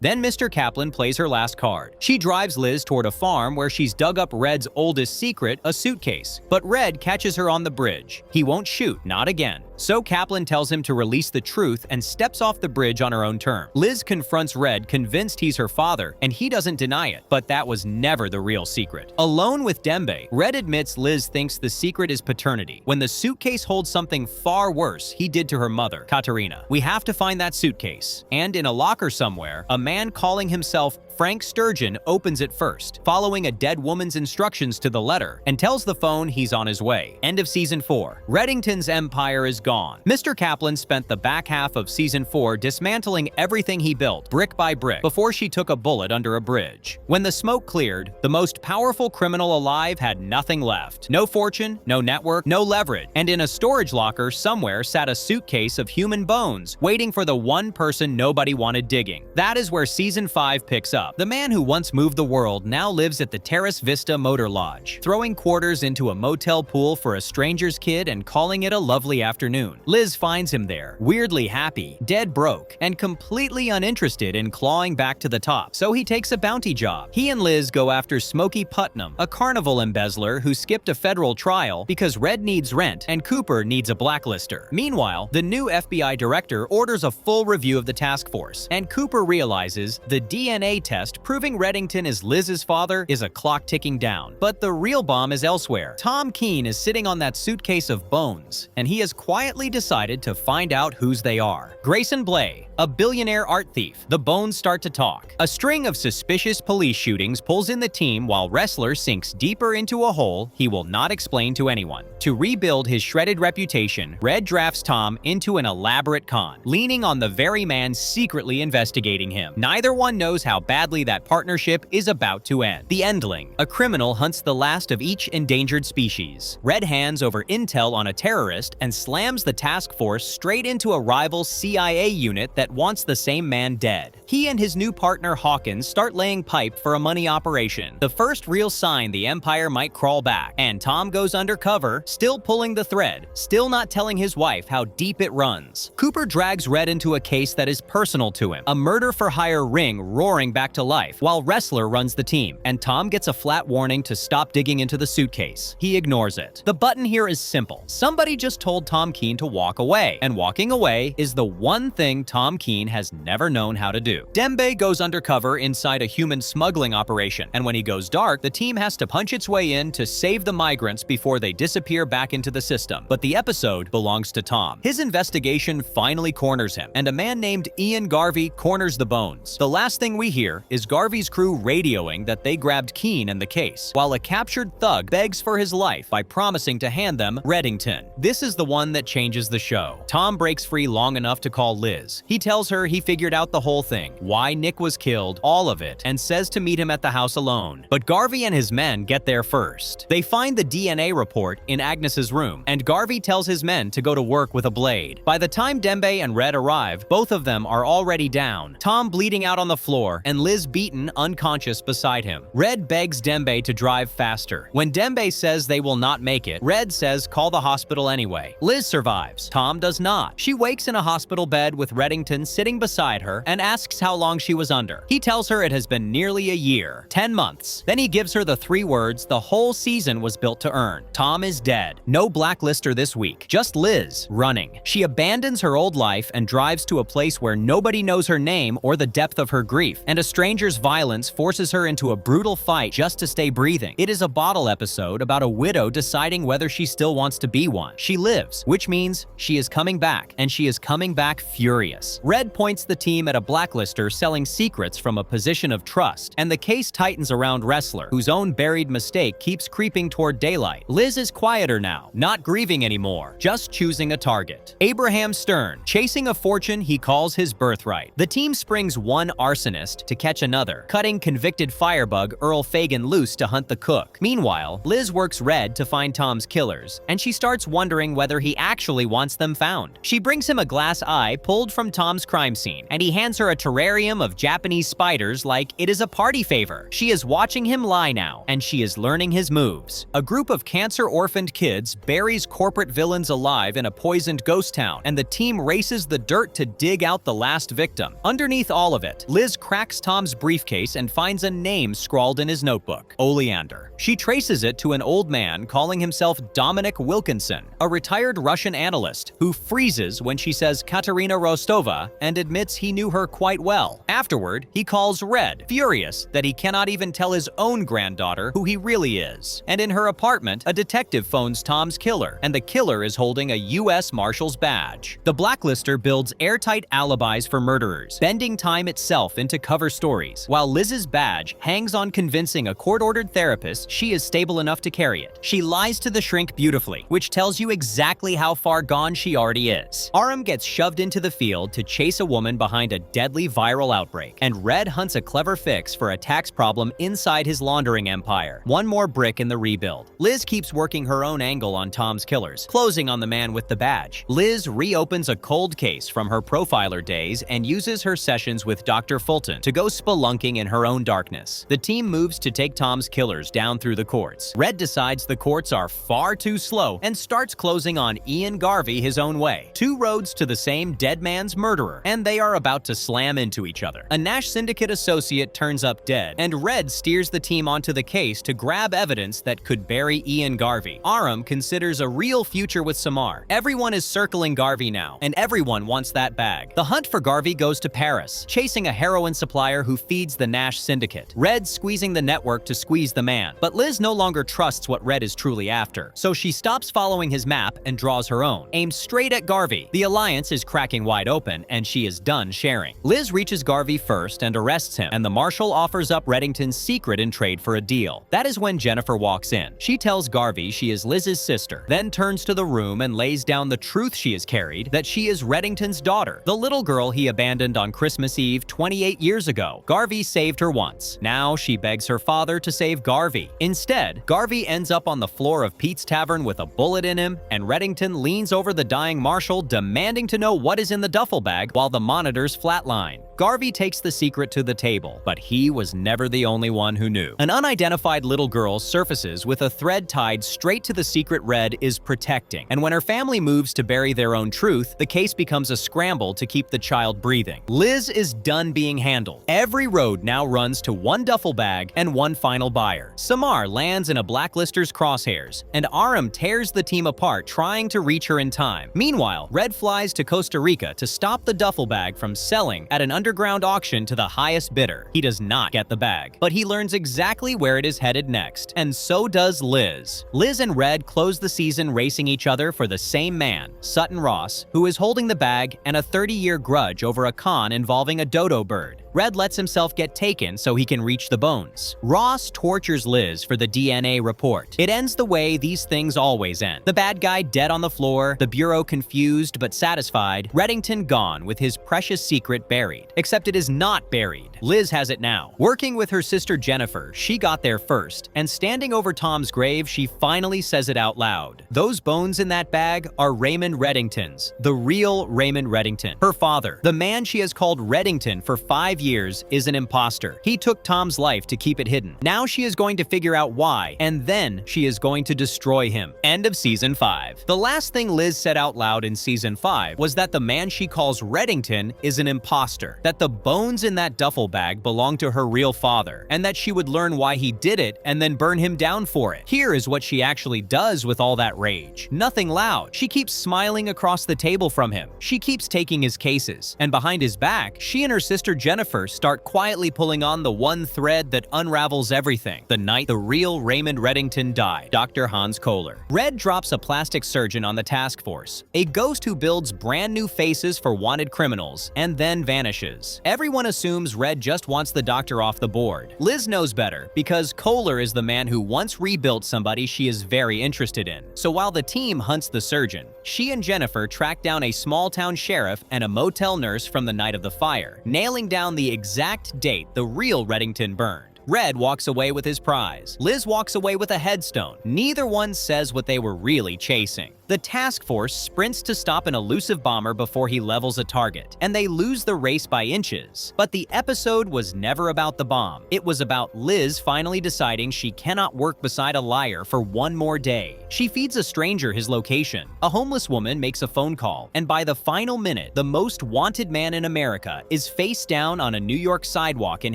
Then Mr. Kaplan plays her last card. She drives Liz toward a farm where she's dug up Red's oldest secret, a suitcase. But Red catches her on the bridge. He won't shoot, not again. So Kaplan tells him to release the truth and steps off the bridge on her own terms. Liz confronts Red, convinced he's her father, and he doesn't deny it, but that was never the real secret. Alone with Dembe, Red admits Liz thinks the secret is paternity, when the suitcase holds something far worse he did to her mother, Katerina. We have to find that suitcase. And in a locker somewhere, a man calling himself Frank Sturgeon opens it first, following a dead woman's instructions to the letter, and tells the phone he's on his way. End of Season 4. Reddington's empire is gone. Mr. Kaplan spent the back half of Season 4 dismantling everything he built, brick by brick, before she took a bullet under a bridge. When the smoke cleared, the most powerful criminal alive had nothing left. No fortune, no network, no leverage, and in a storage locker somewhere sat a suitcase of human bones, waiting for the one person nobody wanted digging. That is where Season 5 picks up. The man who once moved the world now lives at the Terrace Vista Motor Lodge, throwing quarters into a motel pool for a stranger's kid and calling it a lovely afternoon. Liz finds him there, weirdly happy, dead broke, and completely uninterested in clawing back to the top, so he takes a bounty job. He and Liz go after Smokey Putnam, a carnival embezzler who skipped a federal trial because Red needs rent and Cooper needs a blacklister. Meanwhile, the new FBI director orders a full review of the task force, and Cooper realizes the DNA test proving Reddington is Liz's father is a clock ticking down. But the real bomb is elsewhere. Tom Keene is sitting on that suitcase of bones, and he has quietly decided to find out whose they are. Grayson Blay, a billionaire art thief. The bones start to talk. A string of suspicious police shootings pulls in the team while Wrestler sinks deeper into a hole he will not explain to anyone. To rebuild his shredded reputation, Red drafts Tom into an elaborate con, leaning on the very man secretly investigating him. Neither one knows how badly that partnership is about to end. The Endling, a criminal hunts the last of each endangered species. Red hands over intel on a terrorist and slams the task force straight into a rival CIA unit that wants the same man dead. He and his new partner Hawkins start laying pipe for a money operation, the first real sign the Empire might crawl back, and Tom goes undercover, still pulling the thread, still not telling his wife how deep it runs. Cooper drags Red into a case that is personal to him, a murder-for-hire ring roaring back to life, while Wrestler runs the team, and Tom gets a flat warning to stop digging into the suitcase. He ignores it. The button here is simple. Somebody just told Tom Keene to walk away, and walking away is the one thing Tom Keene has never known how to do. Dembe goes undercover inside a human smuggling operation, and when he goes dark, the team has to punch its way in to save the migrants before they disappear back into the system. But the episode belongs to Tom. His investigation finally corners him, and a man named Ian Garvey corners the bones. The last thing we hear is Garvey's crew radioing that they grabbed Keene and the case, while a captured thug begs for his life by promising to hand them Reddington. This is the one that changes the show. Tom breaks free long enough to call Liz. He tells her he figured out the whole thing, why Nick was killed, all of it, and says to meet him at the house alone. But Garvey and his men get there first. They find the DNA report in Agnes's room, and Garvey tells his men to go to work with a blade. By the time Dembe and Red arrive, both of them are already down, Tom bleeding out on the floor and Liz beaten unconscious beside him. Red begs Dembe to drive faster. When Dembe says they will not make it, Red says call the hospital anyway. Liz survives. Tom does not. She wakes in a hospital bed with Reddington sitting beside her and asks how long she was under. He tells her it has been nearly a year, 10 months. Then he gives her the 3 words the whole season was built to earn. Tom is dead. No Blacklister this week. Just Liz, running. She abandons her old life and drives to a place where nobody knows her name or the depth of her grief, and a stranger's violence forces her into a brutal fight just to stay breathing. It is a bottle episode about a widow deciding whether she still wants to be one. She lives, which means she is coming back, and she is coming back furious. Red points the team at a Blacklister selling secrets from a position of trust, and the case tightens around Wrestler, whose own buried mistake keeps creeping toward daylight. Liz is quieter now, not grieving anymore, just choosing a target. Abraham Stern, chasing a fortune he calls his birthright. The team springs one arsonist to catch another, cutting convicted firebug Earl Fagan loose to hunt the cook. Meanwhile, Liz works Red to find Tom's killers, and she starts wondering whether he actually wants them found. She brings him a glass eye pulled from Tom's crime scene, and he hands her a terrarium of Japanese spiders like it is a party favor. She is watching him lie now, and she is learning his moves. A group of cancer-orphaned kids buries corporate villains alive in a poisoned ghost town, and the team races the dirt to dig out the last victim. Underneath all of it, Liz cracks Tom's briefcase and finds a name scrawled in his notebook, Oleander. She traces it to an old man calling himself Dominic Wilkinson, a retired Russian analyst who freezes when she says Katerina Rostova and admits he knew her quite well. Afterward, he calls Red, furious that he cannot even tell his own granddaughter who he really is. And in her apartment, a detective phones Tom's killer, and the killer is holding a U.S. Marshal's badge. The Blacklister builds airtight alibis for murderers, bending time itself into cover stories, while Liz's badge hangs on convincing a court-ordered therapist she is stable enough to carry it. She lies to the shrink beautifully, which tells you exactly how far gone she already is. Aram gets shoved into the field to chase a woman behind a deadly viral outbreak, and Red hunts a clever fix for a tax problem inside his laundering empire. One more brick in the rebuild. Liz keeps working her own angle on Tom's killers, closing on the man with the badge. Liz reopens a cold case from her profiler days and uses her sessions with Dr. Fulton to go spelunking in her own darkness. The team moves to take Tom's killers down through the courts. Red decides the courts are far too slow and starts closing on Ian Garvey his own way. 2 roads to the same dead man's murderer, and they are about to slam into each other. A Nash Syndicate associate turns up dead, and Red steers the team onto the case to grab evidence that could bury Ian Garvey. Aram considers a real future with Samar. Everyone is circling Garvey now, and everyone wants that bag. The hunt for Garvey goes to Paris, chasing a heroin supplier who feeds the Nash Syndicate. Red squeezing the network to squeeze the man, but Liz no longer trusts what Red is truly after, so she stops following his map and draws her own, aimed straight at Garvey. The alliance is cracking wide open, and she is done sharing. Liz reaches Garvey first and arrests him, and the marshal offers up Reddington's secret in trade for a deal. That is when Jennifer walks in. She tells Garvey she is Liz's sister, then turns to the room and lays down the truth she has carried, that she is Reddington's daughter, the little girl he abandoned on Christmas Eve 28 years ago. Garvey saved her once. Now she begs her father to save Garvey. Instead, Garvey ends up on the floor of Pete's Tavern with a bullet in him, and Reddington leans over the dying marshal demanding to know what is in the duffel bag while the monitors flatline. Garvey takes the secret to the table, but he was never the only one who knew. An unidentified little girl surfaces with a thread tied straight to the secret Red is protecting, and when her family moves to bury their own truth, the case becomes a scramble to keep the child breathing. Liz is done being handled. Every road now runs to one duffel bag and one final buyer. Samar lands in a blacklister's crosshairs, and Aram tears the team apart trying to reach her in time. Meanwhile, Red flies to Costa Rica to stop the duffel bag from selling at an underground auction to the highest bidder. He does not get the bag, but he learns exactly where it is headed next, and so does Liz. Liz and Red close the season racing each other for the same man, Sutton Ross, who is holding the bag and a 30-year grudge over a con involving a dodo bird. Red lets himself get taken so he can reach the bones. Ross tortures Liz for the DNA report. It ends the way these things always end. The bad guy dead on the floor, the bureau confused but satisfied, Reddington gone with his precious secret buried. Except it is not buried. Liz has it now. Working with her sister Jennifer, she got there first, and standing over Tom's grave, she finally says it out loud. Those bones in that bag are Raymond Reddington's, the real Raymond Reddington. Her father, the man she has called Reddington for 5 years, is an imposter. He took Tom's life to keep it hidden. Now she is going to figure out why, and then she is going to destroy him. End of Season 5. The last thing Liz said out loud in Season 5 was that the man she calls Reddington is an imposter, that the bones in that duffel bag belong to her real father, and that she would learn why he did it and then burn him down for it. Here is what she actually does with all that rage. Nothing loud. She keeps smiling across the table from him. She keeps taking his cases, and behind his back, she and her sister Jennifer start quietly pulling on the one thread that unravels everything. The night the real Raymond Reddington died, Dr. Hans Kohler. Red drops a plastic surgeon on the task force, a ghost who builds brand new faces for wanted criminals, and then vanishes. Everyone assumes Red just wants the doctor off the board. Liz knows better, because Kohler is the man who once rebuilt somebody she is very interested in. So while the team hunts the surgeon, she and Jennifer track down a small-town sheriff and a motel nurse from the night of the fire, nailing down the exact date the real Reddington burned. Red walks away with his prize. Liz walks away with a headstone. Neither one says what they were really chasing. The task force sprints to stop an elusive bomber before he levels a target, and they lose the race by inches. But the episode was never about the bomb. It was about Liz finally deciding she cannot work beside a liar for one more day. She feeds a stranger his location. A homeless woman makes a phone call, and by the final minute, the most wanted man in America is face down on a New York sidewalk in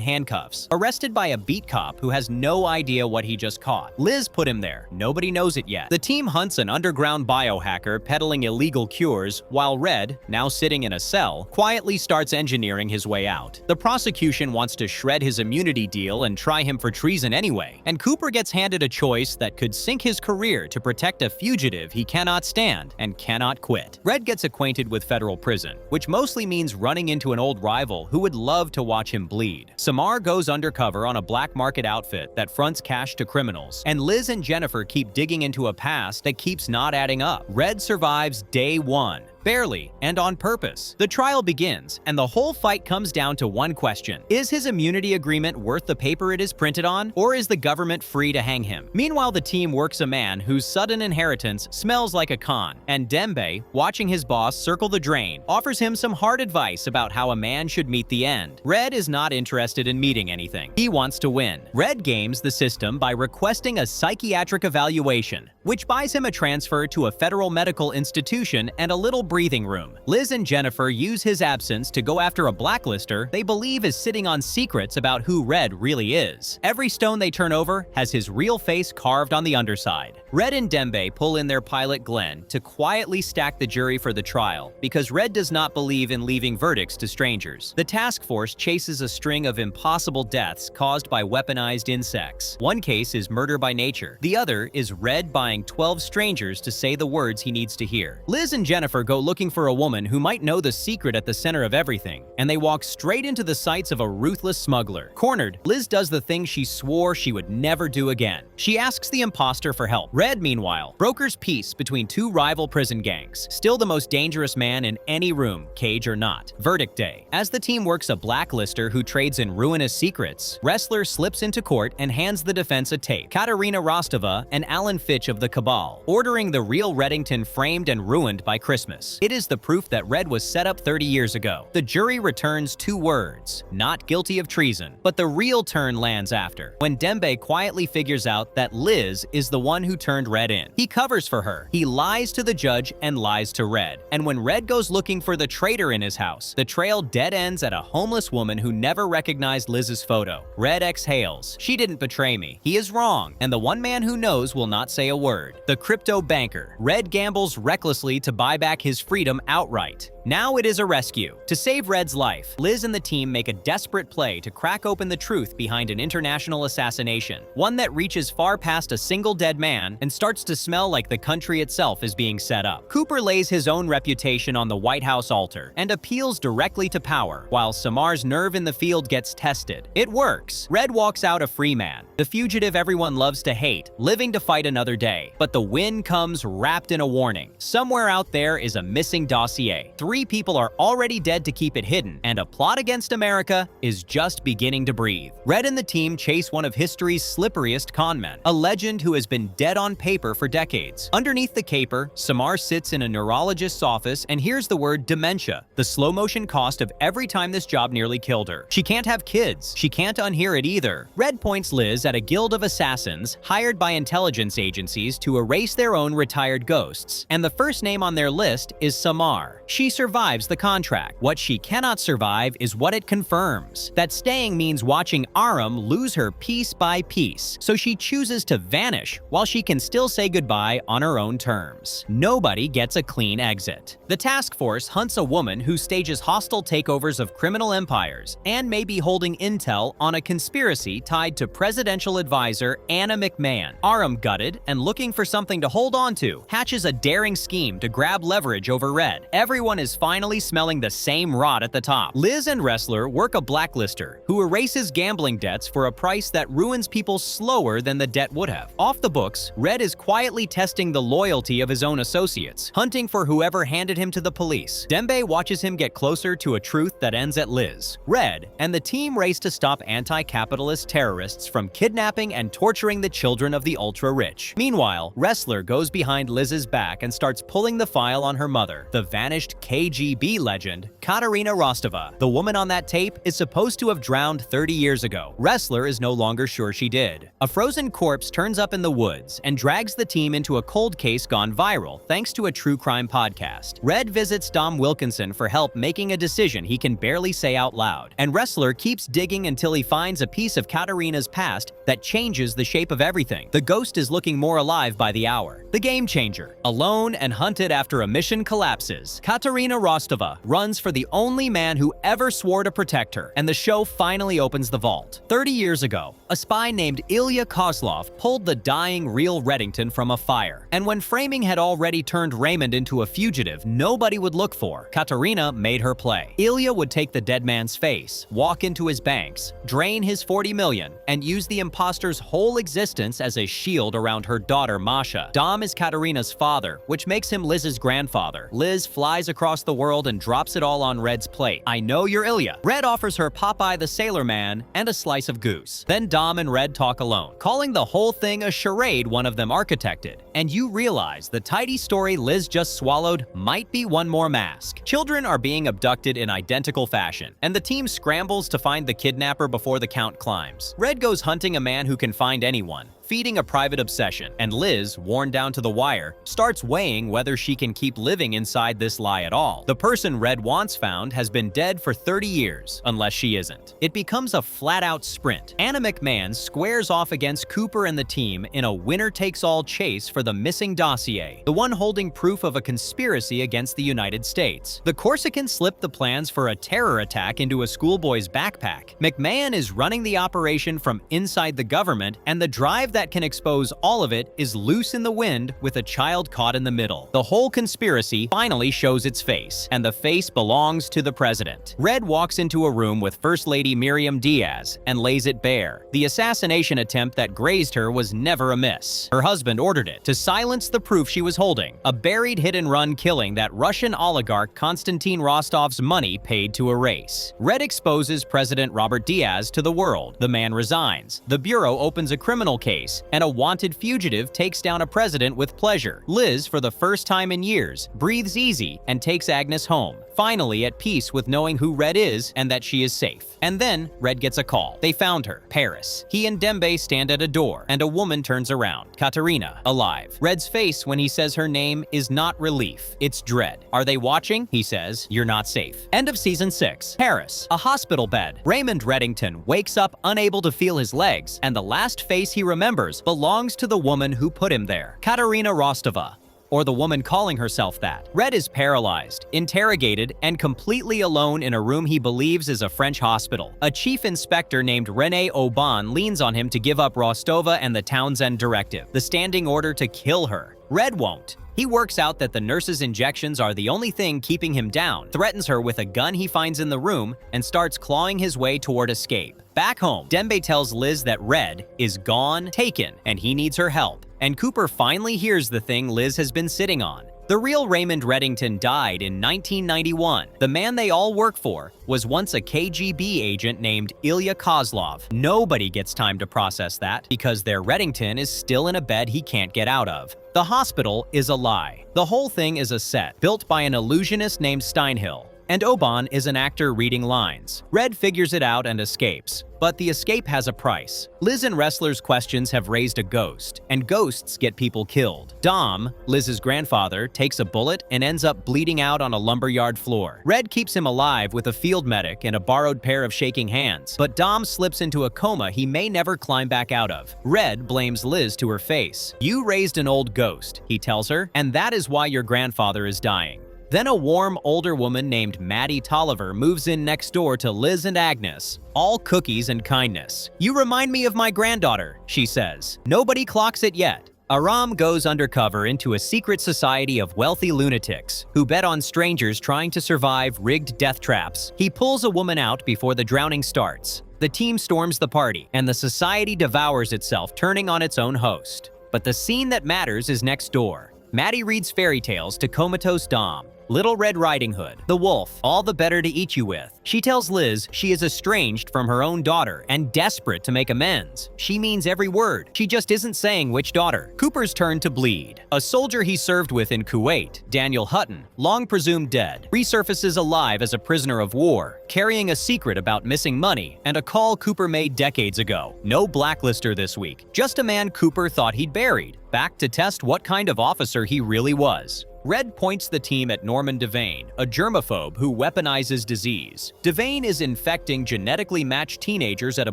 handcuffs, arrested by a beat cop who has no idea what he just caught. Liz put him there. Nobody knows it yet. The team hunts an underground biohacker peddling illegal cures, while Red, now sitting in a cell, quietly starts engineering his way out. The prosecution wants to shred his immunity deal and try him for treason anyway, and Cooper gets handed a choice that could sink his career to protect a fugitive he cannot stand and cannot quit. Red gets acquainted with federal prison, which mostly means running into an old rival who would love to watch him bleed. Samar goes undercover on a black market outfit that fronts cash to criminals, and Liz and Jennifer keep digging into a past that keeps not adding up. Red survives day one. Barely, and on purpose. The trial begins, and the whole fight comes down to one question. Is his immunity agreement worth the paper it is printed on, or is the government free to hang him? Meanwhile, the team works a man whose sudden inheritance smells like a con, and Dembe, watching his boss circle the drain, offers him some hard advice about how a man should meet the end. Red is not interested in meeting anything. He wants to win. Red games the system by requesting a psychiatric evaluation, which buys him a transfer to a federal medical institution and a little breathing room. Liz and Jennifer use his absence to go after a blacklister they believe is sitting on secrets about who Red really is. Every stone they turn over has his real face carved on the underside. Red and Dembe pull in their pilot Glenn to quietly stack the jury for the trial, because Red does not believe in leaving verdicts to strangers. The task force chases a string of impossible deaths caused by weaponized insects. One case is murder by nature. The other is Red buying 12 strangers to say the words he needs to hear. Liz and Jennifer go looking for a woman who might know the secret at the center of everything, and they walk straight into the sights of a ruthless smuggler. Cornered, Liz does the thing she swore she would never do again. She asks the imposter for help. Red, meanwhile, brokers peace between two rival prison gangs, still the most dangerous man in any room, cage or not. Verdict day. As the team works a blacklister who trades in ruinous secrets, Wrestler slips into court and hands the defense a tape. Katerina Rostova and Alan Fitch of the Cabal, ordering the real Reddington framed and ruined by Christmas. It is the proof that Red was set up 30 years ago. The jury returns 2 words, not guilty of treason. But the real turn lands after, when Dembe quietly figures out that Liz is the one who turned Red in. He covers for her. He lies to the judge and lies to Red. And when Red goes looking for the traitor in his house, the trail dead ends at a homeless woman who never recognized Liz's photo. Red exhales. She didn't betray me. He is wrong, and the one man who knows will not say a word. The crypto banker. Red gambles recklessly to buy back his freedom outright. Now it is a rescue. To save Red's life, Liz and the team make a desperate play to crack open the truth behind an international assassination, one that reaches far past a single dead man and starts to smell like the country itself is being set up. Cooper lays his own reputation on the White House altar and appeals directly to power, while Samar's nerve in the field gets tested. It works. Red walks out a free man, the fugitive everyone loves to hate, living to fight another day. But the win comes wrapped in a warning. Somewhere out there is a missing dossier. 3 people are already dead to keep it hidden, and a plot against America is just beginning to breathe. Red and the team chase one of history's slipperiest conmen, a legend who has been dead on paper for decades. Underneath the caper, Samar sits in a neurologist's office and hears the word dementia, the slow-motion cost of every time this job nearly killed her. She can't have kids. She can't unhear it either. Red points Liz at a guild of assassins hired by intelligence agencies to erase their own retired ghosts, and the first name on their list is Samar. She survives the contract. What she cannot survive is what it confirms. That staying means watching Aram lose her piece by piece, so she chooses to vanish while she can still say goodbye on her own terms. Nobody gets a clean exit. The task force hunts a woman who stages hostile takeovers of criminal empires and may be holding intel on a conspiracy tied to presidential advisor Anna McMahon. Aram, gutted and looking for something to hold on to, hatches a daring scheme to grab leverage over Red. Everyone is finally smelling the same rot at the top. Liz and Wrestler work a blacklister who erases gambling debts for a price that ruins people slower than the debt would have. Off the books, Red is quietly testing the loyalty of his own associates, hunting for whoever handed him to the police. Dembe watches him get closer to a truth that ends at Liz. Red and the team race to stop anti-capitalist terrorists from kidnapping and torturing the children of the ultra-rich. Meanwhile, Wrestler goes behind Liz's back and starts pulling the file on her mother, the vanished KGB legend, Katerina Rostova. The woman on that tape is supposed to have drowned 30 years ago. Wrestler is no longer sure she did. A frozen corpse turns up in the woods and drags the team into a cold case gone viral thanks to a true crime podcast. Red visits Dom Wilkinson for help making a decision he can barely say out loud, and Wrestler keeps digging until he finds a piece of Katerina's past that changes the shape of everything. The ghost is looking more alive by the hour. The game changer. Alone and hunted after a mission collapses, Katerina Rostova runs for the only man who ever swore to protect her, and the show finally opens the vault. 30 years ago, a spy named Ilya Kozlov pulled the dying real Reddington from a fire, and when framing had already turned Raymond into a fugitive nobody would look for, Katerina made her play. Ilya would take the dead man's face, walk into his banks, drain his 40 million, and use the imposter's whole existence as a shield around her daughter Masha. Dom is Katerina's father, which makes him Liz's grandfather. Liz flies across the world and drops it all on Red's plate. I know you're Ilya. Red offers her Popeye the Sailor Man and a slice of goose. Then Dom and Red talk alone, calling the whole thing a charade one of them architected. And you realize the tidy story Liz just swallowed might be one more mask. Children are being abducted in identical fashion, and the team scrambles to find the kidnapper before the count climbs. Red goes hunting a man who can find anyone, feeding a private obsession, and Liz, worn down to the wire, starts weighing whether she can keep living inside this lie at all. The person Red wants found has been dead for 30 years, unless she isn't. It becomes a flat-out sprint. Anna McMahon squares off against Cooper and the team in a winner-takes-all chase for the missing dossier, the one holding proof of a conspiracy against the United States. The Corsican slipped the plans for a terror attack into a schoolboy's backpack. McMahon is running the operation from inside the government, and the drive that can expose all of it is loose in the wind with a child caught in the middle. The whole conspiracy finally shows its face, and the face belongs to the president. Red walks into a room with First Lady Miriam Diaz and lays it bare. The assassination attempt that grazed her was never a miss. Her husband ordered it to silence the proof she was holding, a buried hit-and-run killing that Russian oligarch Konstantin Rostov's money paid to erase. Red exposes President Robert Diaz to the world. The man resigns. The Bureau opens a criminal case, and a wanted fugitive takes down a president with pleasure. Liz, for the first time in years, breathes easy and takes Agnes home, finally at peace with knowing who Red is and that she is safe. And then Red gets a call. They found her. Paris. He and Dembe stand at a door, and a woman turns around. Katerina, alive. Red's face when he says her name is not relief, it's dread. Are they watching? He says, you're not safe. End of Season 6. Paris. A hospital bed. Raymond Reddington wakes up unable to feel his legs, and the last face he remembers belongs to the woman who put him there, Katerina Rostova, or the woman calling herself that. Red is paralyzed, interrogated, and completely alone in a room he believes is a French hospital. A chief inspector named René Aubin leans on him to give up Rostova and the Townsend directive, the standing order to kill her. Red won't. He works out that the nurse's injections are the only thing keeping him down, threatens her with a gun he finds in the room, and starts clawing his way toward escape. Back home, Dembe tells Liz that Red is gone, taken, and he needs her help. And Cooper finally hears the thing Liz has been sitting on. The real Raymond Reddington died in 1991. The man they all work for was once a KGB agent named Ilya Kozlov. Nobody gets time to process that because their Reddington is still in a bed he can't get out of. The hospital is a lie. The whole thing is a set, built by an illusionist named Steinhill. And Oban is an actor reading lines. Red figures it out and escapes, but the escape has a price. Liz and Ressler's questions have raised a ghost, and ghosts get people killed. Dom, Liz's grandfather, takes a bullet and ends up bleeding out on a lumberyard floor. Red keeps him alive with a field medic and a borrowed pair of shaking hands, but Dom slips into a coma he may never climb back out of. Red blames Liz to her face. You raised an old ghost, he tells her, and that is why your grandfather is dying. Then a warm, older woman named Maddie Tolliver moves in next door to Liz and Agnes, all cookies and kindness. You remind me of my granddaughter, she says. Nobody clocks it yet. Aram goes undercover into a secret society of wealthy lunatics who bet on strangers trying to survive rigged death traps. He pulls a woman out before the drowning starts. The team storms the party, and the society devours itself, turning on its own host. But the scene that matters is next door. Maddie reads fairy tales to comatose Dom. Little Red Riding Hood, the wolf, all the better to eat you with. She tells Liz she is estranged from her own daughter and desperate to make amends. She means every word. She just isn't saying which daughter. Cooper's turn to bleed. A soldier he served with in Kuwait, Daniel Hutton, long presumed dead, resurfaces alive as a prisoner of war, carrying a secret about missing money and a call Cooper made decades ago. No blacklister this week, just a man Cooper thought he'd buried, back to test what kind of officer he really was. Red points the team at Norman Devane, a germaphobe who weaponizes disease. Devane is infecting genetically matched teenagers at a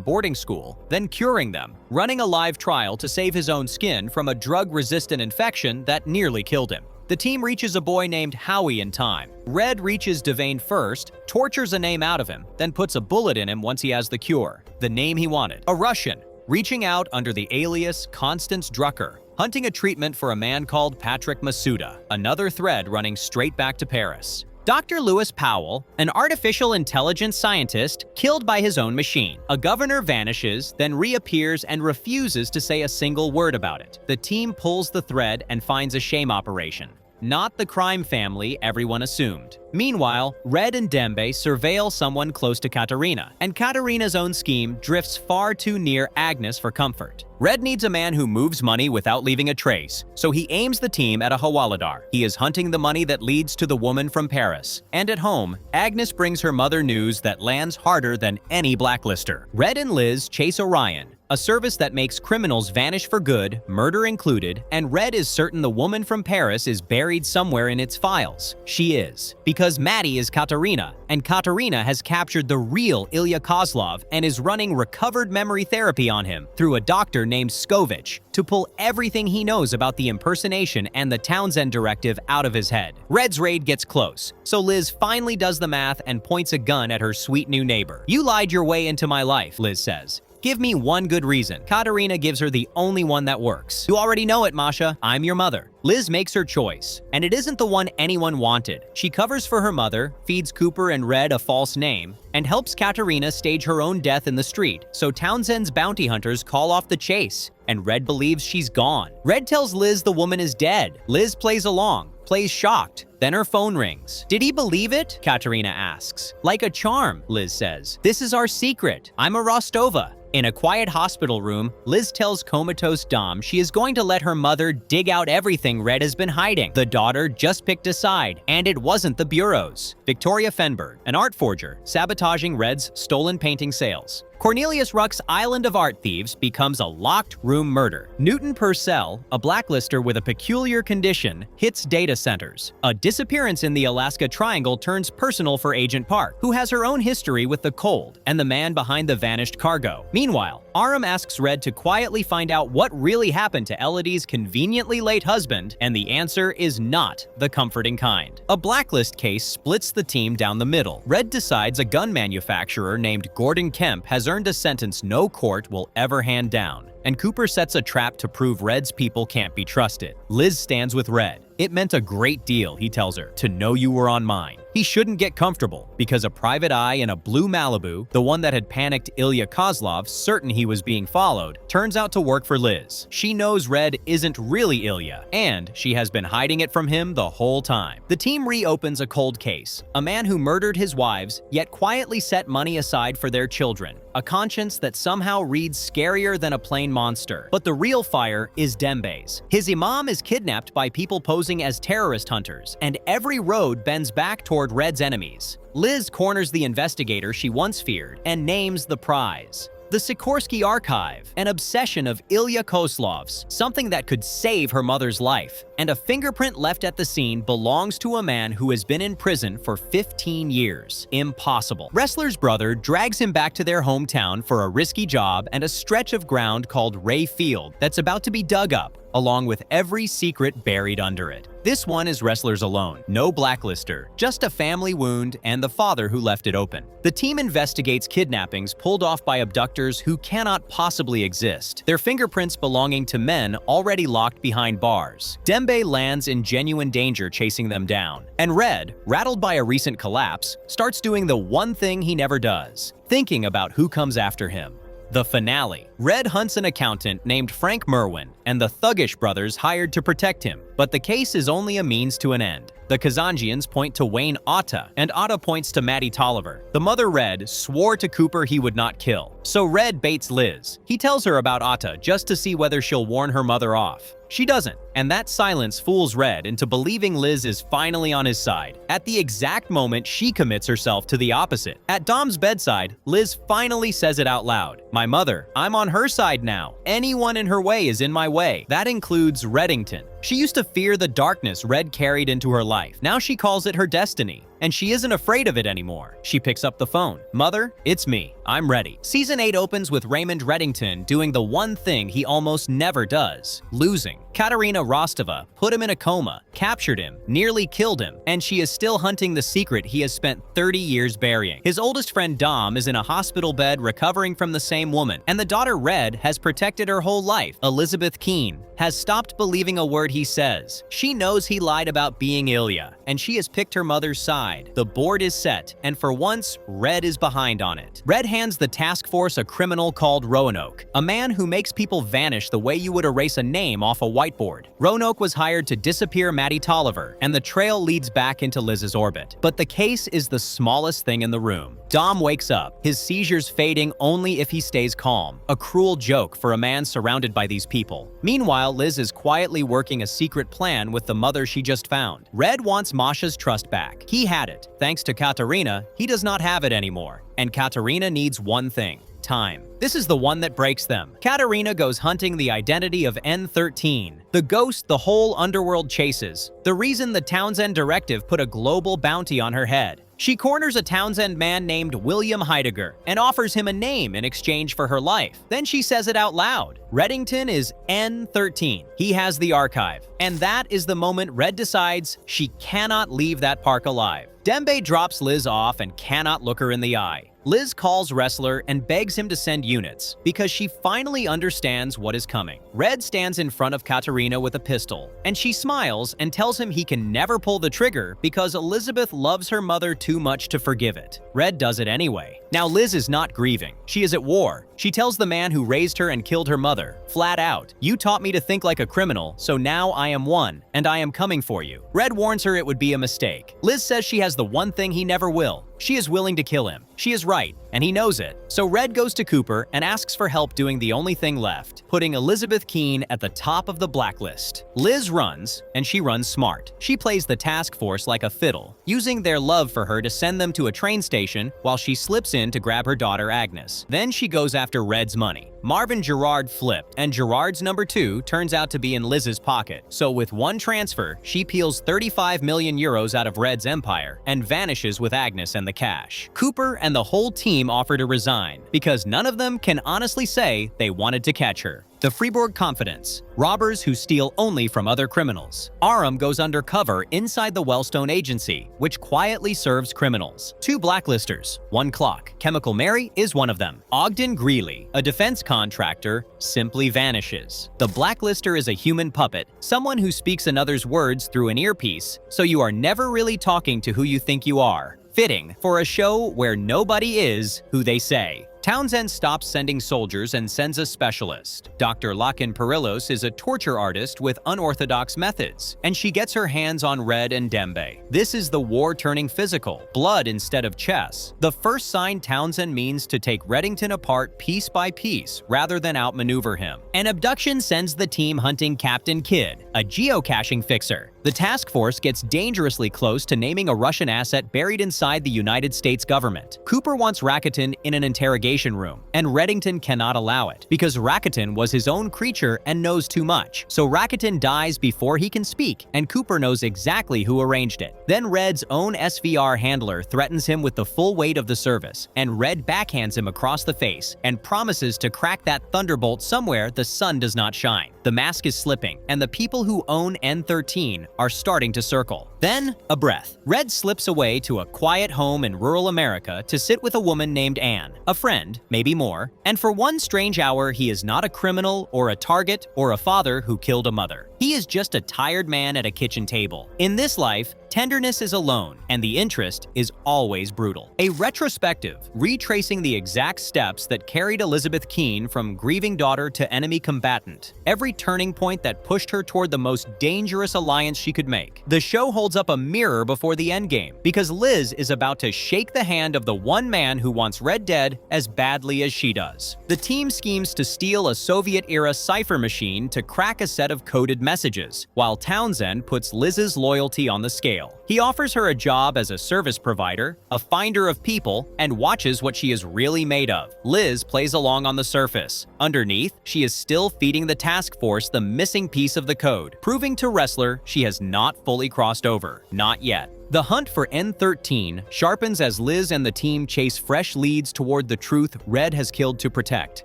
boarding school, then curing them, running a live trial to save his own skin from a drug-resistant infection that nearly killed him. The team reaches a boy named Howie in time. Red reaches Devane first, tortures a name out of him, then puts a bullet in him once he has the cure, the name he wanted. A Russian, reaching out under the alias Constance Drucker, hunting a treatment for a man called Patrick Masuda, another thread running straight back to Paris. Dr. Lewis Powell, an artificial intelligence scientist killed by his own machine. A governor vanishes, then reappears and refuses to say a single word about it. The team pulls the thread and finds a shame operation. Not the crime family everyone assumed. Meanwhile, Red and Dembe surveil someone close to Katerina, and Katerina's own scheme drifts far too near Agnes for comfort. Red needs a man who moves money without leaving a trace, so he aims the team at a Hawaladar. He is hunting the money that leads to the woman from Paris. And at home, Agnes brings her mother news that lands harder than any blacklister. Red and Liz chase Orion, a service that makes criminals vanish for good, murder included, and Red is certain the woman from Paris is buried somewhere in its files. She is, because Maddie is Katerina, and Katerina has captured the real Ilya Kozlov and is running recovered memory therapy on him through a doctor named Skovich to pull everything he knows about the impersonation and the Townsend directive out of his head. Red's raid gets close, so Liz finally does the math and points a gun at her sweet new neighbor. You lied your way into my life, Liz says. Give me one good reason. Katerina gives her the only one that works. You already know it, Masha. I'm your mother. Liz makes her choice, and it isn't the one anyone wanted. She covers for her mother, feeds Cooper and Red a false name, and helps Katerina stage her own death in the street, so Townsend's bounty hunters call off the chase, and Red believes she's gone. Red tells Liz the woman is dead. Liz plays along, plays shocked. Then her phone rings. Did he believe it? Katerina asks. Like a charm, Liz says. This is our secret. I'm a Rostova. In a quiet hospital room, Liz tells comatose Dom she is going to let her mother dig out everything Red has been hiding. The daughter just picked a side, and it wasn't the bureaus. Victoria Fenberg, an art forger, sabotaging Red's stolen painting sales. Cornelius Ruck's Island of Art Thieves becomes a locked room murder. Newton Purcell, a blacklister with a peculiar condition, hits data centers. A disappearance in the Alaska Triangle turns personal for Agent Park, who has her own history with the cold and the man behind the vanished cargo. Meanwhile, Aram asks Red to quietly find out what really happened to Elodie's conveniently late husband, and the answer is not the comforting kind. A blacklist case splits the team down the middle. Red decides a gun manufacturer named Gordon Kemp has earned a sentence no court will ever hand down, and Cooper sets a trap to prove Red's people can't be trusted. Liz stands with Red. It meant a great deal, he tells her, to know you were on mine. He shouldn't get comfortable, because a private eye in a blue Malibu, the one that had panicked Ilya Kozlov, certain he was being followed, turns out to work for Liz. She knows Red isn't really Ilya, and she has been hiding it from him the whole time. The team reopens a cold case. A man who murdered his wives, yet quietly set money aside for their children. A conscience that somehow reads scarier than a plain monster. But the real fire is Dembe's. His imam is kidnapped by people posing as terrorist hunters, and every road bends back toward Red's enemies. Liz corners the investigator she once feared and names the prize. The Sikorsky Archive, an obsession of Ilya Kozlov's, something that could save her mother's life. And a fingerprint left at the scene belongs to a man who has been in prison for 15 years. Impossible. Ressler's brother drags him back to their hometown for a risky job and a stretch of ground called Ray Field that's about to be dug up, along with every secret buried under it. This one is Ressler's alone. No blacklister, just a family wound and the father who left it open. The team investigates kidnappings pulled off by abductors who cannot possibly exist, their fingerprints belonging to men already locked behind bars. Dembe lands in genuine danger chasing them down, and Red, rattled by a recent collapse, starts doing the one thing he never does, thinking about who comes after him. The finale. Red hunts an accountant named Frank Merwin and the thuggish brothers hired to protect him, but the case is only a means to an end. The Kazanjians point to Wayne Otta, and Otta points to Maddie Tolliver. The mother Red swore to Cooper he would not kill, so Red baits Liz. He tells her about Otta just to see whether she'll warn her mother off. She doesn't, and that silence fools Red into believing Liz is finally on his side. At the exact moment she commits herself to the opposite. At Dom's bedside, Liz finally says it out loud. My mother, I'm on her side now. Anyone in her way is in my way. That includes Reddington. She used to fear the darkness Red carried into her life. Now she calls it her destiny, and she isn't afraid of it anymore. She picks up the phone. Mother, it's me. I'm ready. Season 8 opens with Raymond Reddington doing the one thing he almost never does, losing. Katerina Rostova put him in a coma, captured him, nearly killed him, and she is still hunting the secret he has spent 30 years burying. His oldest friend Dom is in a hospital bed recovering from the same woman, and the daughter Red has protected her whole life. Elizabeth Keene has stopped believing a word he says. She knows he lied about being Ilya, and she has picked her mother's side. The board is set, and for once, Red is behind on it. Red hands the task force a criminal called Roanoke, a man who makes people vanish the way you would erase a name off a whiteboard. Roanoke was hired to disappear Maddie Tolliver, and the trail leads back into Liz's orbit. But the case is the smallest thing in the room. Dom wakes up, his seizures fading only if he stays calm. A cruel joke for a man surrounded by these people. Meanwhile, Liz is quietly working a secret plan with the mother she just found. Red wants Masha's trust back. He had it. Thanks to Katerina, he does not have it anymore. And Katerina needs one thing: time. This is the one that breaks them. Katerina goes hunting the identity of N13, the ghost the whole underworld chases, the reason the Townsend Directive put a global bounty on her head. She corners a Townsend man named William Heidegger and offers him a name in exchange for her life. Then she says it out loud. Reddington is N13. He has the archive. And that is the moment Red decides she cannot leave that park alive. Dembe drops Liz off and cannot look her in the eye. Liz calls Wrestler and begs him to send units because she finally understands what is coming. Red stands in front of Katerina with a pistol, and she smiles and tells him he can never pull the trigger because Elizabeth loves her mother too much to forgive it. Red does it anyway. Now Liz is not grieving. She is at war. She tells the man who raised her and killed her mother, flat out, "You taught me to think like a criminal, so now I am one, and I am coming for you." Red warns her it would be a mistake. Liz says she has the one thing he never will. She is willing to kill him. She is right, and he knows it. So Red goes to Cooper and asks for help doing the only thing left, putting Elizabeth Keene at the top of the blacklist. Liz runs, and she runs smart. She plays the task force like a fiddle, using their love for her to send them to a train station while she slips in to grab her daughter Agnes. Then she goes after Red's money. Marvin Gerard flipped, and Gerard's number 2 turns out to be in Liz's pocket. So with one transfer, she peels 35 million euros out of Red's empire and vanishes with Agnes and the cash. Cooper and the whole team offer to resign because none of them can honestly say they wanted to catch her. The Fribourg Confidence, robbers who steal only from other criminals. Aram goes undercover inside the Wellstone Agency, which quietly serves criminals. 2 blacklisters, 1 clock. Chemical Mary is one of them. Ogden Greeley, a defense contractor, simply vanishes. The blacklister is a human puppet, someone who speaks another's words through an earpiece, so you are never really talking to who you think you are. Fitting for a show where nobody is who they say. Townsend stops sending soldiers and sends a specialist. Dr. Lakin Perillos is a torture artist with unorthodox methods, and she gets her hands on Red and Dembe. This is the war turning physical, blood instead of chess. The first sign Townsend means to take Reddington apart piece by piece rather than outmaneuver him. An abduction sends the team hunting Captain Kidd, a geocaching fixer. The task force gets dangerously close to naming a Russian asset buried inside the United States government. Cooper wants Rakuten in an interrogation room, and Reddington cannot allow it because Rakuten was his own creature and knows too much. So Rakuten dies before he can speak, and Cooper knows exactly who arranged it. Then Red's own SVR handler threatens him with the full weight of the service, and Red backhands him across the face and promises to crack that thunderbolt somewhere the sun does not shine. The mask is slipping, and the people who own N13 are starting to circle. Then, a breath. Red slips away to a quiet home in rural America to sit with a woman named Anne, a friend, maybe more, and for one strange hour he is not a criminal or a target or a father who killed a mother. He is just a tired man at a kitchen table. In this life, tenderness is a loan, and the interest is always brutal. A retrospective, retracing the exact steps that carried Elizabeth Keene from grieving daughter to enemy combatant. Every turning point that pushed her toward the most dangerous alliance she could make. The show holds up a mirror before the endgame, because Liz is about to shake the hand of the one man who wants Red dead as badly as she does. The team schemes to steal a Soviet-era cipher machine to crack a set of coded messages, while Townsend puts Liz's loyalty on the scale. He offers her a job as a service provider, a finder of people, and watches what she is really made of. Liz plays along on the surface. Underneath, she is still feeding the task force the missing piece of the code, proving to Wrestler she has not fully crossed over. Not yet. The hunt for N13 sharpens as Liz and the team chase fresh leads toward the truth Red has killed to protect,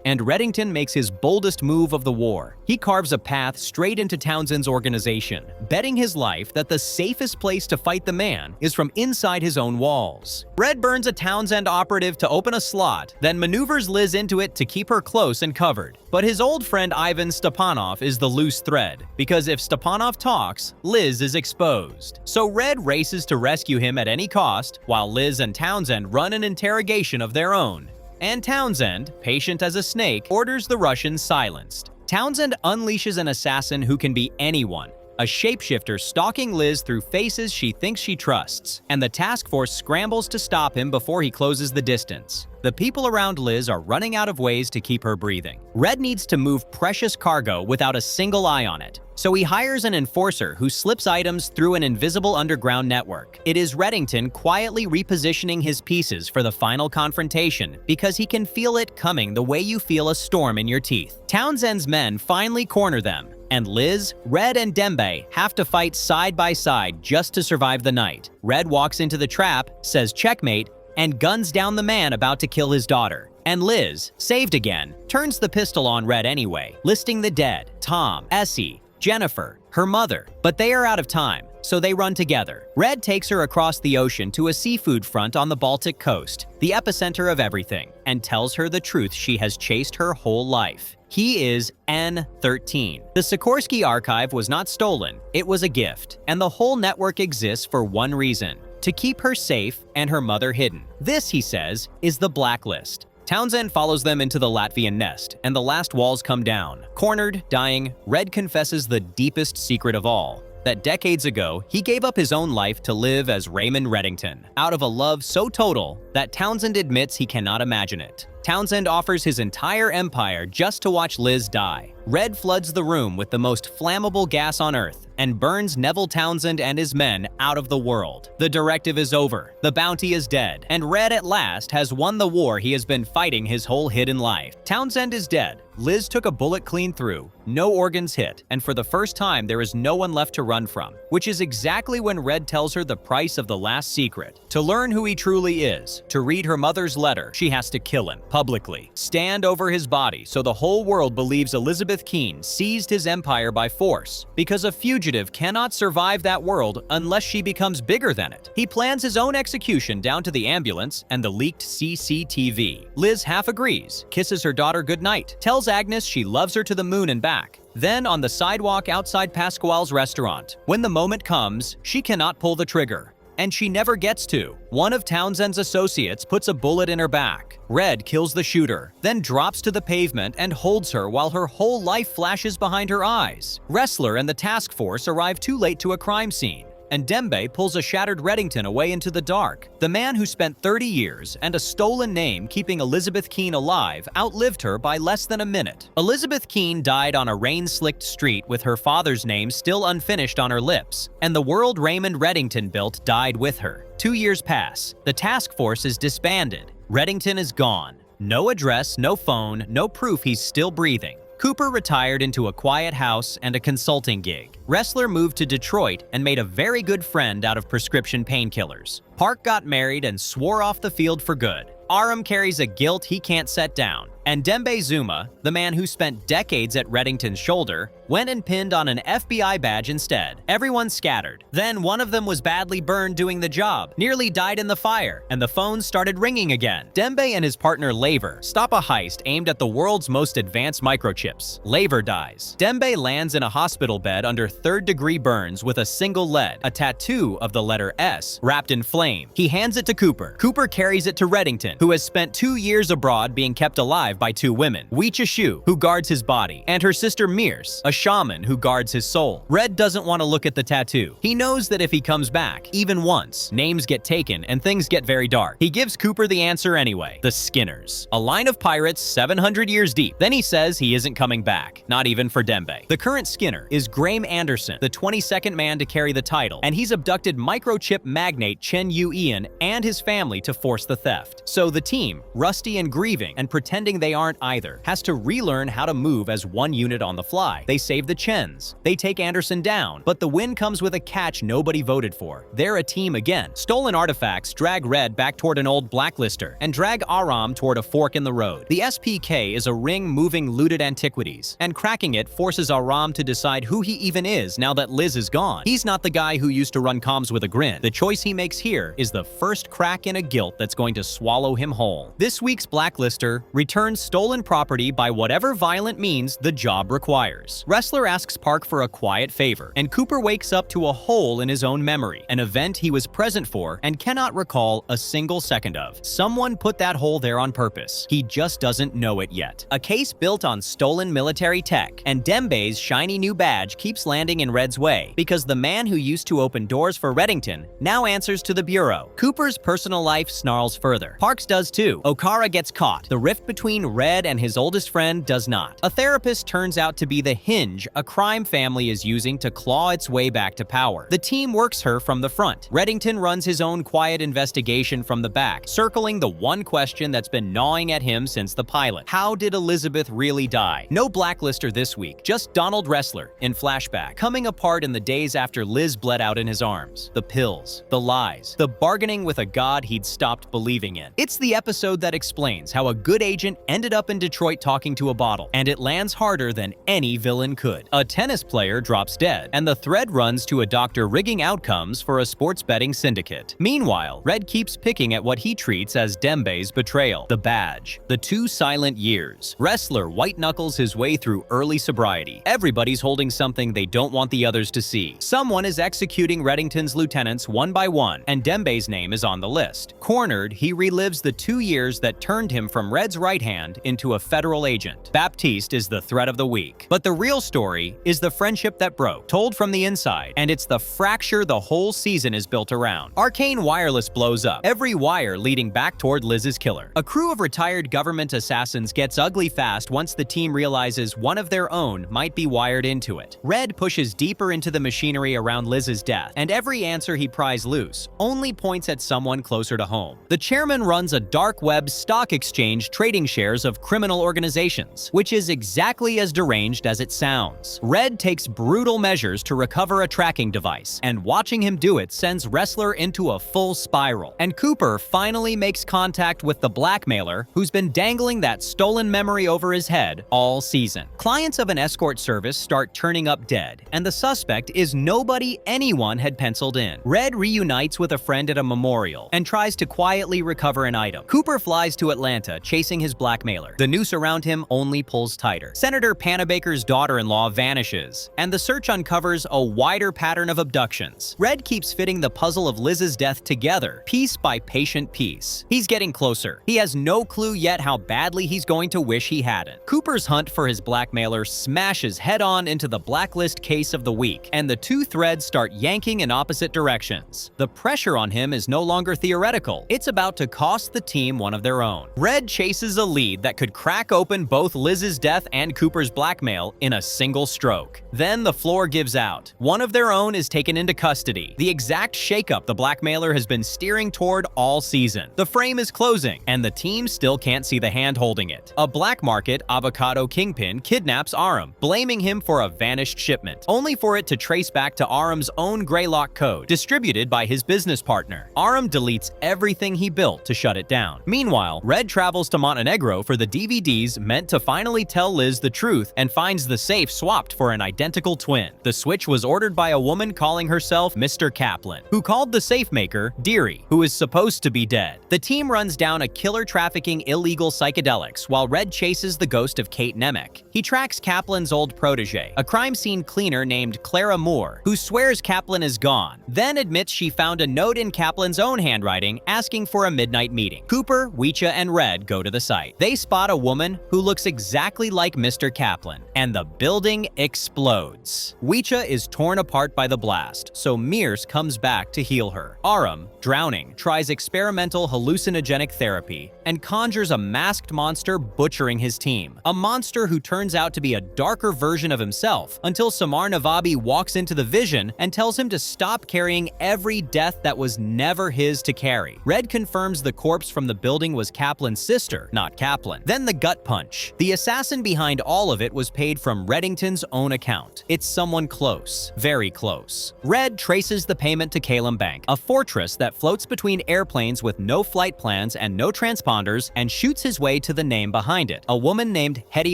and Reddington makes his boldest move of the war. He carves a path straight into Townsend's organization, betting his life that the safest place to fight the man is from inside his own walls. Red burns a Townsend operative to open a slot, then maneuvers Liz into it to keep her close and covered. But his old friend Ivan Stepanov is the loose thread, because if Stepanov talks, Liz is exposed. So Red races to rescue him at any cost, while Liz and Townsend run an interrogation of their own. And Townsend, patient as a snake, orders the Russians silenced. Townsend unleashes an assassin who can be anyone, a shapeshifter stalking Liz through faces she thinks she trusts, and the task force scrambles to stop him before he closes the distance. The people around Liz are running out of ways to keep her breathing. Red needs to move precious cargo without a single eye on it, so he hires an enforcer who slips items through an invisible underground network. It is Reddington quietly repositioning his pieces for the final confrontation because he can feel it coming the way you feel a storm in your teeth. Townsend's men finally corner them, and Liz, Red, and Dembe have to fight side by side just to survive the night. Red walks into the trap, says checkmate, and guns down the man about to kill his daughter. And Liz, saved again, turns the pistol on Red anyway, listing the dead: Tom, Essie, Jennifer, her mother. But they are out of time, so they run together. Red takes her across the ocean to a seafood front on the Baltic coast, the epicenter of everything, and tells her the truth she has chased her whole life. He is N13. The Sikorsky archive was not stolen, it was a gift, and the whole network exists for one reason: to keep her safe and her mother hidden. This, he says, is the Blacklist. Townsend follows them into the Latvian nest, and the last walls come down. Cornered, dying, Red confesses the deepest secret of all: that decades ago, he gave up his own life to live as Raymond Reddington, out of a love so total that Townsend admits he cannot imagine it. Townsend offers his entire empire just to watch Liz die. Red floods the room with the most flammable gas on Earth and burns Neville Townsend and his men out of the world. The directive is over, the bounty is dead, and Red at last has won the war he has been fighting his whole hidden life. Townsend is dead. Liz took a bullet clean through, no organs hit, and for the first time there is no one left to run from, which is exactly when Red tells her the price of the last secret. To learn who he truly is, to read her mother's letter, she has to kill him, publicly, stand over his body so the whole world believes Elizabeth Keene seized his empire by force, because a fugitive cannot survive that world unless she becomes bigger than it. He plans his own execution down to the ambulance and the leaked CCTV. Liz half agrees, kisses her daughter goodnight, tells Agnes she loves her to the moon and back. Then on the sidewalk outside Pasquale's restaurant, when the moment comes, she cannot pull the trigger. And she never gets to. One of Townsend's associates puts a bullet in her back. Red kills the shooter, then drops to the pavement and holds her while her whole life flashes behind her eyes. Wrestler and the task force arrive too late to a crime scene, and Dembe pulls a shattered Reddington away into the dark. The man who spent 30 years and a stolen name keeping Elizabeth Keene alive outlived her by less than a minute. Elizabeth Keene died on a rain-slicked street with her father's name still unfinished on her lips, and the world Raymond Reddington built died with her. 2 years pass. The task force is disbanded. Reddington is gone. No address, no phone, no proof he's still breathing. Cooper retired into a quiet house and a consulting gig. Wrestler moved to Detroit and made a very good friend out of prescription painkillers. Park got married and swore off the field for good. Aram carries a guilt he can't set down. And Dembe Zuma, the man who spent decades at Reddington's shoulder, went and pinned on an FBI badge instead. Everyone scattered. Then one of them was badly burned doing the job, nearly died in the fire, and the phones started ringing again. Dembe and his partner Laver stop a heist aimed at the world's most advanced microchips. Laver dies. Dembe lands in a hospital bed under third-degree burns with a single lead, a tattoo of the letter S wrapped in flame. He hands it to Cooper. Cooper carries it to Reddington, who has spent 2 years abroad being kept alive by 2 women: Weecha Shu, who guards his body, and her sister Mears, a shaman who guards his soul. Red doesn't want to look at the tattoo. He knows that if he comes back, even once, names get taken and things get very dark. He gives Cooper the answer anyway: the Skinners, a line of pirates 700 years deep. Then he says he isn't coming back, not even for Dembe. The current Skinner is Graham Anderson, the 22nd man to carry the title, and he's abducted microchip magnate Chen Yu Ian and his family to force the theft. So the team, rusty and grieving and pretending they aren't either, has to relearn how to move as one unit on the fly. They save the Chens. They take Anderson down, but the win comes with a catch nobody voted for. They're a team again. Stolen artifacts drag Red back toward an old blacklister and drag Aram toward a fork in the road. The SPK is a ring moving looted antiquities, and cracking it forces Aram to decide who he even is now that Liz is gone. He's not the guy who used to run comms with a grin. The choice he makes here is the first crack in a guilt that's going to swallow him whole. This week's Blacklister returns stolen property by whatever violent means the job requires. Wrestler asks Park for a quiet favor, and Cooper wakes up to a hole in his own memory, an event he was present for and cannot recall a single second of. Someone put that hole there on purpose. He just doesn't know it yet. A case built on stolen military tech, and Dembe's shiny new badge keeps landing in Red's way, because the man who used to open doors for Reddington now answers to the Bureau. Cooper's personal life snarls further. Park's does too. Okara gets caught. The rift between Red and his oldest friend does not. A therapist turns out to be the hinge a crime family is using to claw its way back to power. The team works her from the front. Reddington runs his own quiet investigation from the back, circling the one question that's been gnawing at him since the pilot: how did Elizabeth really die? No Blacklister this week, just Donald Wrestler in flashback, coming apart in the days after Liz bled out in his arms. The pills, the lies, the bargaining with a god he'd stopped believing in. It's It's the episode that explains how a good agent ended up in Detroit talking to a bottle, and it lands harder than any villain could. A tennis player drops dead, and the thread runs to a doctor rigging outcomes for a sports betting syndicate. Meanwhile, Red keeps picking at what he treats as Dembe's betrayal. The badge. The 2 silent years. Wrestler white-knuckles his way through early sobriety. Everybody's holding something they don't want the others to see. Someone is executing Reddington's lieutenants one by one, and Dembe's name is on the list. Cornered, he relives the 2 years that turned him from Red's right hand into a federal agent. Baptiste is the threat of the week. But the real story is the friendship that broke, told from the inside, and it's the fracture the whole season is built around. Arcane Wireless blows up, every wire leading back toward Liz's killer. A crew of retired government assassins gets ugly fast once the team realizes one of their own might be wired into it. Red pushes deeper into the machinery around Liz's death, and every answer he pries loose only points at someone closer to home. The chairman runs a dark web stock exchange trading shares of criminal organizations, which is exactly as deranged as it sounds. Red takes brutal measures to recover a tracking device, and watching him do it sends Wrestler into a full spiral. And Cooper finally makes contact with the blackmailer who's been dangling that stolen memory over his head all season. Clients of an escort service start turning up dead, and the suspect is nobody anyone had penciled in. Red reunites with a friend at a memorial and tries to quietly recover an item. Cooper flies to Atlanta chasing his blackmailer. The noose around him only pulls tighter. Senator Panabaker's daughter-in-law vanishes, and the search uncovers a wider pattern of abductions. Red keeps fitting the puzzle of Liz's death together, piece by patient piece. He's getting closer. He has no clue yet how badly he's going to wish he hadn't. Cooper's hunt for his blackmailer smashes head-on into the Blacklist case of the week, and the 2 threads start yanking in opposite directions. The pressure on him is no longer theoretical. It's about to cost the team one of their own. Red chases a lead that could crack open both Liz's death and Cooper's blackmail in a single stroke. Then the floor gives out. One of their own is taken into custody, the exact shakeup the blackmailer has been steering toward all season. The frame is closing, and the team still can't see the hand holding it. A black market avocado kingpin kidnaps Aram, blaming him for a vanished shipment, only for it to trace back to Aram's own Greylock code, distributed by his business partner. Aram deletes everything he built to shut it down. Meanwhile, Red travels to Montenegro for the DVDs meant to finally tell Liz the truth and finds the safe swapped for an identical twin. The switch was ordered by a woman calling herself Mr. Kaplan, who called the safe maker Deary, who is supposed to be dead. The team runs down a killer trafficking illegal psychedelics while Red chases the ghost of Kate Nemec. He tracks Kaplan's old protege, a crime scene cleaner named Clara Moore, who swears Kaplan is gone, then admits she found a note in Kaplan's own handwriting asking for a midnight meeting. Cooper, Weecha, and Red go to the site. They spot a woman who looks exactly like Mr. Kaplan, and the building explodes. Weecha is torn apart by the blast, so Mears comes back to heal her. Aram, drowning, tries experimental hallucinogenic therapy and conjures a masked monster butchering his team. A monster who turns out to be a darker version of himself until Samar Navabi walks into the vision and tells him to stop carrying every death that was never his to carry. Red confirms the corpse from the building was Kaplan's sister, not Kaplan. Then the gut punch. The assassin behind all of it was paid from Reddington's own account. It's someone close, very close. Red traces the payment to Calum Bank, a fortress that floats between airplanes with no flight plans and no transponders, and shoots his way to the name behind it, a woman named Hetty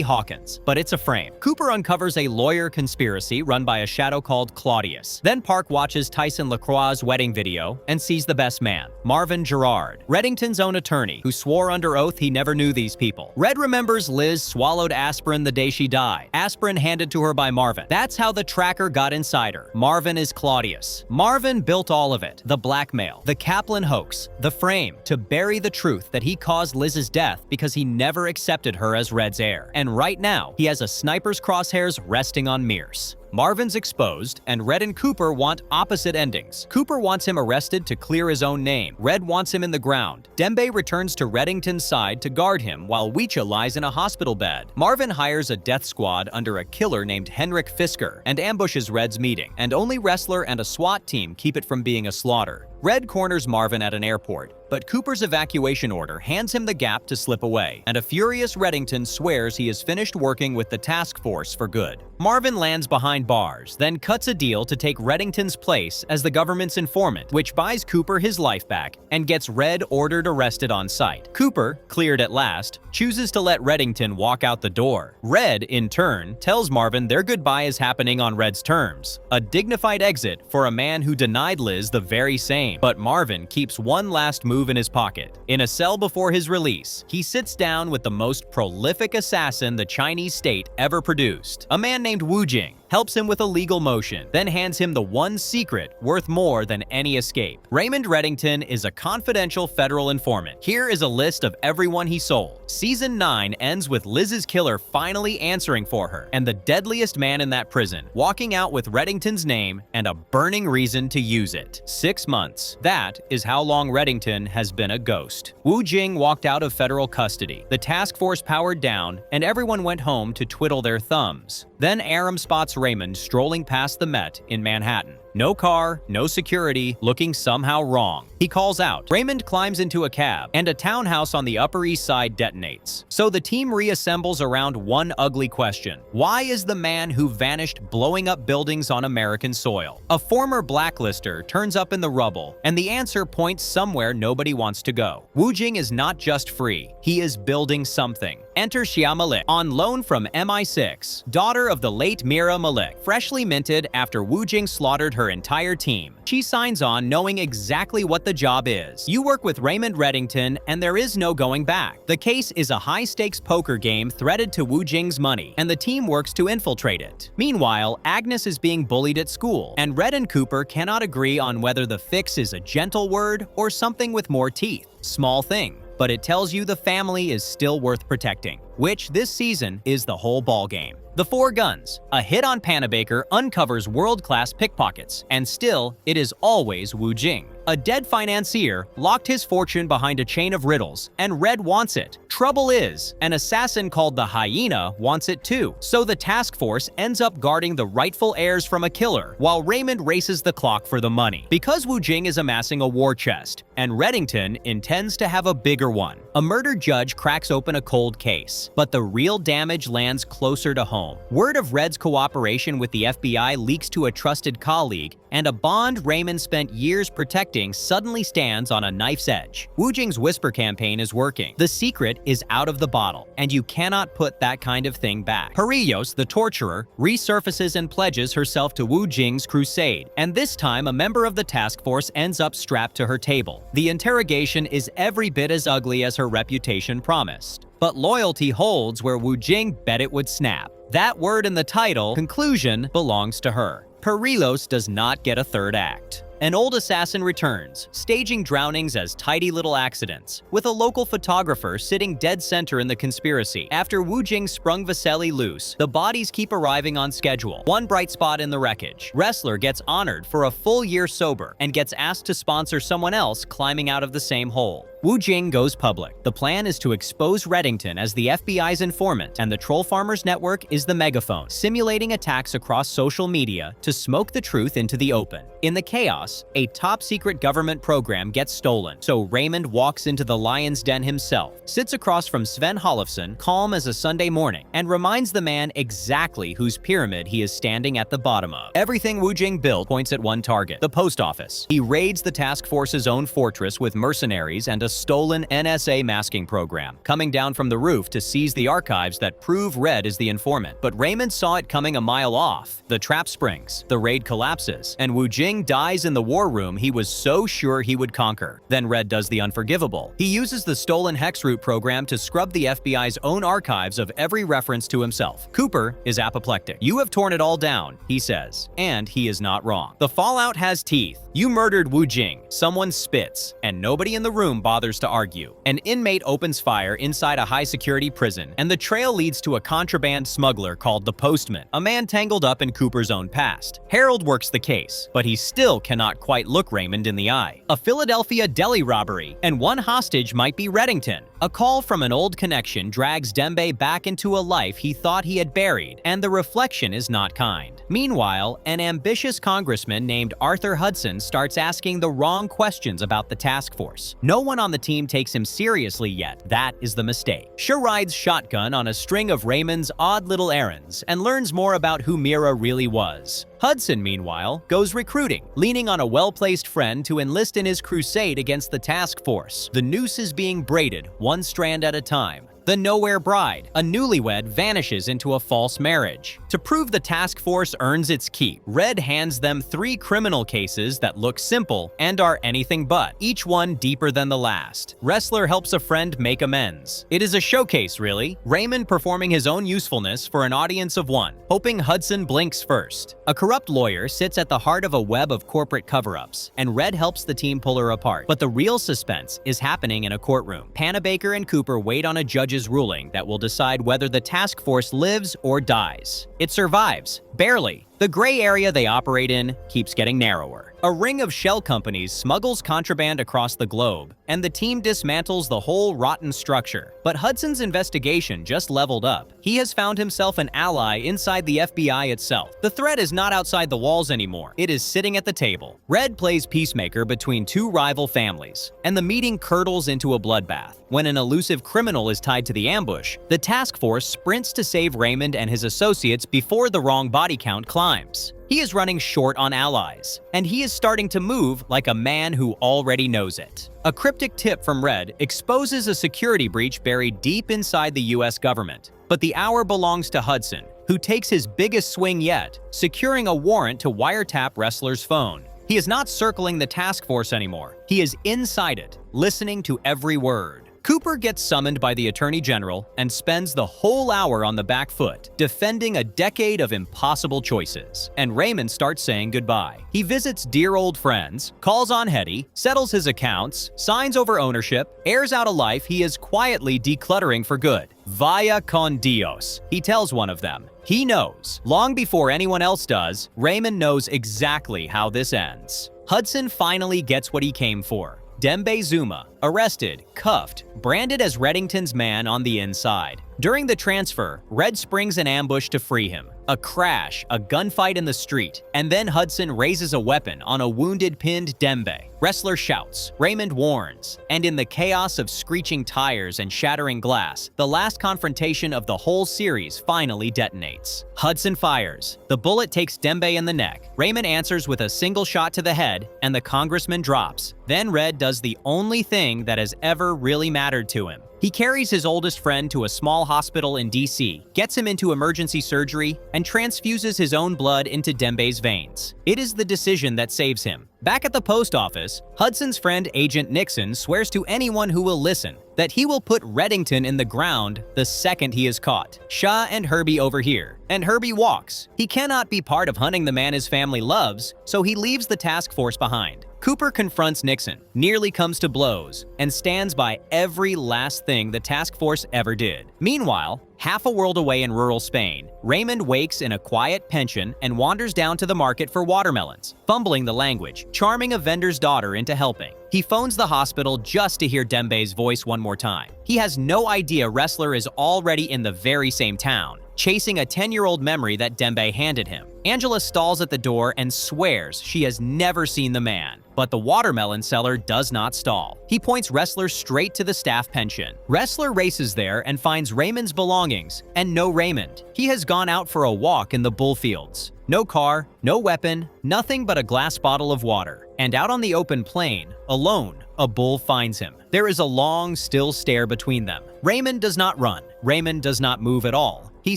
Hawkins, but it's a frame. Cooper uncovers a lawyer conspiracy run by a shadow called Claudius. Then Park watches Tyson LaCroix's wedding video and sees the best man, Marvin Gerard, Reddington's own attorney, who swore under oath he never knew these people. Red remembers Liz swallowed aspirin the day she died, aspirin handed to her by Marvin. That's how the tracker got inside her. Marvin is Claudius. Marvin built all of it, the blackmail, the Kaplan hoax, the frame, to bury the truth that he caused Liz's death because he never accepted her as Red's heir. And right now, he has a sniper's crosshairs resting on Mears. Marvin's exposed, and Red and Cooper want opposite endings. Cooper wants him arrested to clear his own name. Red wants him in the ground. Dembe returns to Reddington's side to guard him while Weecha lies in a hospital bed. Marvin hires a death squad under a killer named Henrik Fisker and ambushes Red's meeting, and only Wrestler and a SWAT team keep it from being a slaughter. Red corners Marvin at an airport, but Cooper's evacuation order hands him the gap to slip away, and a furious Reddington swears he has finished working with the task force for good. Marvin lands behind bars, then cuts a deal to take Reddington's place as the government's informant, which buys Cooper his life back and gets Red ordered arrested on sight. Cooper, cleared at last, chooses to let Reddington walk out the door. Red, in turn, tells Marvin their goodbye is happening on Red's terms, a dignified exit for a man who denied Liz the very same. But Marvin keeps one last move in his pocket. In a cell before his release, he sits down with the most prolific assassin the Chinese state ever produced. A man named Wu Jing helps him with a legal motion, then hands him the one secret worth more than any escape. Raymond Reddington is a confidential federal informant. Here is a list of everyone he sold. Season 9 ends with Liz's killer finally answering for her, and the deadliest man in that prison walking out with Reddington's name and a burning reason to use it. 6 months. That is how long Reddington has been a ghost. Wu Jing walked out of federal custody. The task force powered down, and everyone went home to twiddle their thumbs. Then Aram spots Raymond strolling past the Met in Manhattan. No car, no security, looking somehow wrong. He calls out. Raymond climbs into a cab, and a townhouse on the Upper East Side detonates. So the team reassembles around one ugly question. Why is the man who vanished blowing up buildings on American soil? A former blacklister turns up in the rubble, and the answer points somewhere nobody wants to go. Wu Jing is not just free, he is building something. Enter Xia Malik, on loan from MI6, daughter of the late Mira Malik, freshly minted after Wu Jing slaughtered her entire team. She signs on knowing exactly what the job is. You work with Raymond Reddington, and there is no going back. The case is a high-stakes poker game threaded to Wu Jing's money, and the team works to infiltrate it. Meanwhile, Agnes is being bullied at school, and Red and Cooper cannot agree on whether the fix is a gentle word or something with more teeth. Small thing, but it tells you the family is still worth protecting, which this season is the whole ballgame. The Four Guns. A hit on Panabaker uncovers world-class pickpockets, and still, it is always Wu Jing. A dead financier locked his fortune behind a chain of riddles, and Red wants it. Trouble is, an assassin called the Hyena wants it too, so the task force ends up guarding the rightful heirs from a killer, while Raymond races the clock for the money. Because Wu Jing is amassing a war chest, and Reddington intends to have a bigger one. A murder judge cracks open a cold case, but the real damage lands closer to home. Word of Red's cooperation with the FBI leaks to a trusted colleague, and a bond Raymond spent years protecting suddenly stands on a knife's edge. Wu Jing's whisper campaign is working. The secret is out of the bottle, and you cannot put that kind of thing back. Perillos, the torturer, resurfaces and pledges herself to Wu Jing's crusade, and this time a member of the task force ends up strapped to her table. The interrogation is every bit as ugly as her reputation promised. But loyalty holds where Wu Jing bet it would snap. That word in the title, conclusion, belongs to her. Perillos does not get a third act. An old assassin returns, staging drownings as tidy little accidents, with a local photographer sitting dead center in the conspiracy. After Wu Jing sprung Vasily loose, the bodies keep arriving on schedule. One bright spot in the wreckage. Wrestler gets honored for a full year sober and gets asked to sponsor someone else climbing out of the same hole. Wu Jing goes public. The plan is to expose Reddington as the FBI's informant, and the Troll Farmers Network is the megaphone, simulating attacks across social media to smoke the truth into the open. In the chaos, a top-secret government program gets stolen, so Raymond walks into the lion's den himself, sits across from Sven Hollefsson, calm as a Sunday morning, and reminds the man exactly whose pyramid he is standing at the bottom of. Everything Wu Jing built points at one target, the post office. He raids the task force's own fortress with mercenaries and a stolen NSA masking program, coming down from the roof to seize the archives that prove Red is the informant. But Raymond saw it coming a mile off. The trap springs, the raid collapses, and Wu Jing dies in the war room he was so sure he would conquer. Then Red does the unforgivable. He uses the stolen Hexroot program to scrub the FBI's own archives of every reference to himself. Cooper is apoplectic. "You have torn it all down," he says, and he is not wrong. The fallout has teeth. You murdered Wu Jing. Someone spits, and nobody in the room bothers to argue. An inmate opens fire inside a high-security prison, and the trail leads to a contraband smuggler called the Postman, a man tangled up in Cooper's own past. Harold works the case, but he still cannot quite look Raymond in the eye. A Philadelphia deli robbery, and one hostage might be Reddington. A call from an old connection drags Dembe back into a life he thought he had buried, and the reflection is not kind. Meanwhile, an ambitious congressman named Arthur Hudson starts asking the wrong questions about the task force. No one on the team takes him seriously yet. That is the mistake. Shah rides shotgun on a string of Raymond's odd little errands and learns more about who Mira really was. Hudson, meanwhile, goes recruiting, leaning on a well-placed friend to enlist in his crusade against the task force. The noose is being braided, one strand at a time. The nowhere bride, a newlywed, vanishes into a false marriage. To prove the task force earns its keep, Red hands them 3 criminal cases that look simple and are anything but, each one deeper than the last. Wrestler helps a friend make amends. It is a showcase, really. Raymond performing his own usefulness for an audience of one, hoping Hudson blinks first. A corrupt lawyer sits at the heart of a web of corporate cover-ups, and Red helps the team pull her apart. But the real suspense is happening in a courtroom. Panabaker and Cooper wait on a judge's ruling that will decide whether the task force lives or dies. It survives, barely. The gray area they operate in keeps getting narrower. A ring of shell companies smuggles contraband across the globe, and the team dismantles the whole rotten structure. But Hudson's investigation just leveled up. He has found himself an ally inside the FBI itself. The threat is not outside the walls anymore. It is sitting at the table. Red plays peacemaker between 2 rival families, and the meeting curdles into a bloodbath. When an elusive criminal is tied to the ambush, the task force sprints to save Raymond and his associates before the wrong body count climbs. He is running short on allies, and he is starting to move like a man who already knows it. A cryptic tip from Red exposes a security breach buried deep inside the US government. But the hour belongs to Hudson, who takes his biggest swing yet, securing a warrant to wiretap Wrestler's phone. He is not circling the task force anymore. He is inside it, listening to every word. Cooper gets summoned by the Attorney General and spends the whole hour on the back foot, defending a decade of impossible choices. And Raymond starts saying goodbye. He visits dear old friends, calls on Hetty, settles his accounts, signs over ownership, airs out a life he is quietly decluttering for good. Vaya con Dios, he tells one of them. He knows. Long before anyone else does, Raymond knows exactly how this ends. Hudson finally gets what he came for. Dembe Zuma, arrested, cuffed, branded as Reddington's man on the inside. During the transfer, Red springs an ambush to free him. A crash, a gunfight in the street, and then Hudson raises a weapon on a wounded, pinned Dembe. Wrestler shouts, Raymond warns, and in the chaos of screeching tires and shattering glass, the last confrontation of the whole series finally detonates. Hudson fires. The bullet takes Dembe in the neck. Raymond answers with a single shot to the head, and the congressman drops. Then Red does the only thing that has ever really mattered to him. He carries his oldest friend to a small hospital in DC, gets him into emergency surgery, and transfuses his own blood into Dembe's veins. It is the decision that saves him. Back at the post office, Hudson's friend Agent Nixon swears to anyone who will listen that he will put Reddington in the ground the second he is caught. Shah and Herbie overhear, and Herbie walks. He cannot be part of hunting the man his family loves, so he leaves the task force behind. Cooper confronts Nixon, nearly comes to blows, and stands by every last thing the task force ever did. Meanwhile, half a world away in rural Spain, Raymond wakes in a quiet pension and wanders down to the market for watermelons, fumbling the language, charming a vendor's daughter into helping. He phones the hospital just to hear Dembe's voice one more time. He has no idea Wrestler is already in the very same town, chasing a 10-year-old memory that Dembe handed him. Angela stalls at the door and swears she has never seen the man. But the watermelon seller does not stall. He points Wrestler straight to the staff pension. Wrestler races there and finds Raymond's belongings, and no Raymond. He has gone out for a walk in the bullfields. No car, no weapon, nothing but a glass bottle of water. And out on the open plain, alone, a bull finds him. There is a long, still stare between them. Raymond does not run. Raymond does not move at all. He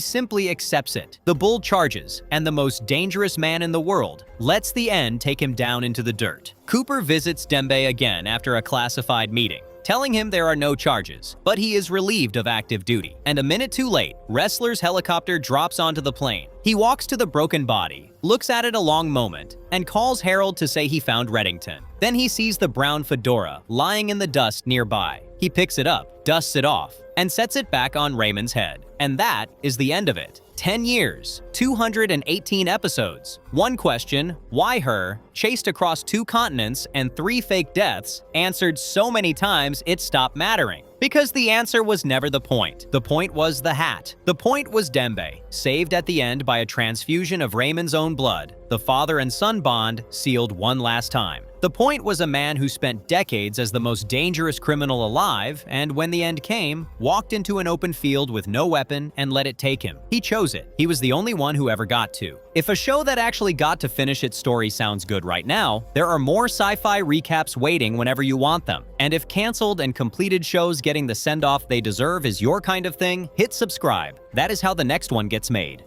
simply accepts it. The bull charges, and the most dangerous man in the world lets the end take him down into the dirt. Cooper visits Dembe again after a classified meeting, telling him there are no charges, but he is relieved of active duty. And a minute too late, Wrestler's helicopter drops onto the plane. He walks to the broken body, looks at it a long moment, and calls Harold to say he found Reddington. Then he sees the brown fedora lying in the dust nearby. He picks it up, dusts it off, and sets it back on Raymond's head. And that is the end of it. 10 years, 218 episodes, one question, why her, chased across 2 continents, and 3 fake deaths, answered so many times it stopped mattering. Because the answer was never the point. The point was the hat. The point was Dembe, saved at the end by a transfusion of Raymond's own blood. The father and son bond sealed one last time. The point was a man who spent decades as the most dangerous criminal alive, and when the end came, walked into an open field with no weapon and let it take him. He chose it. He was the only one who ever got to. If a show that actually got to finish its story sounds good right now, there are more sci-fi recaps waiting whenever you want them. And if canceled and completed shows getting the send-off they deserve is your kind of thing, hit subscribe. That is how the next one gets made.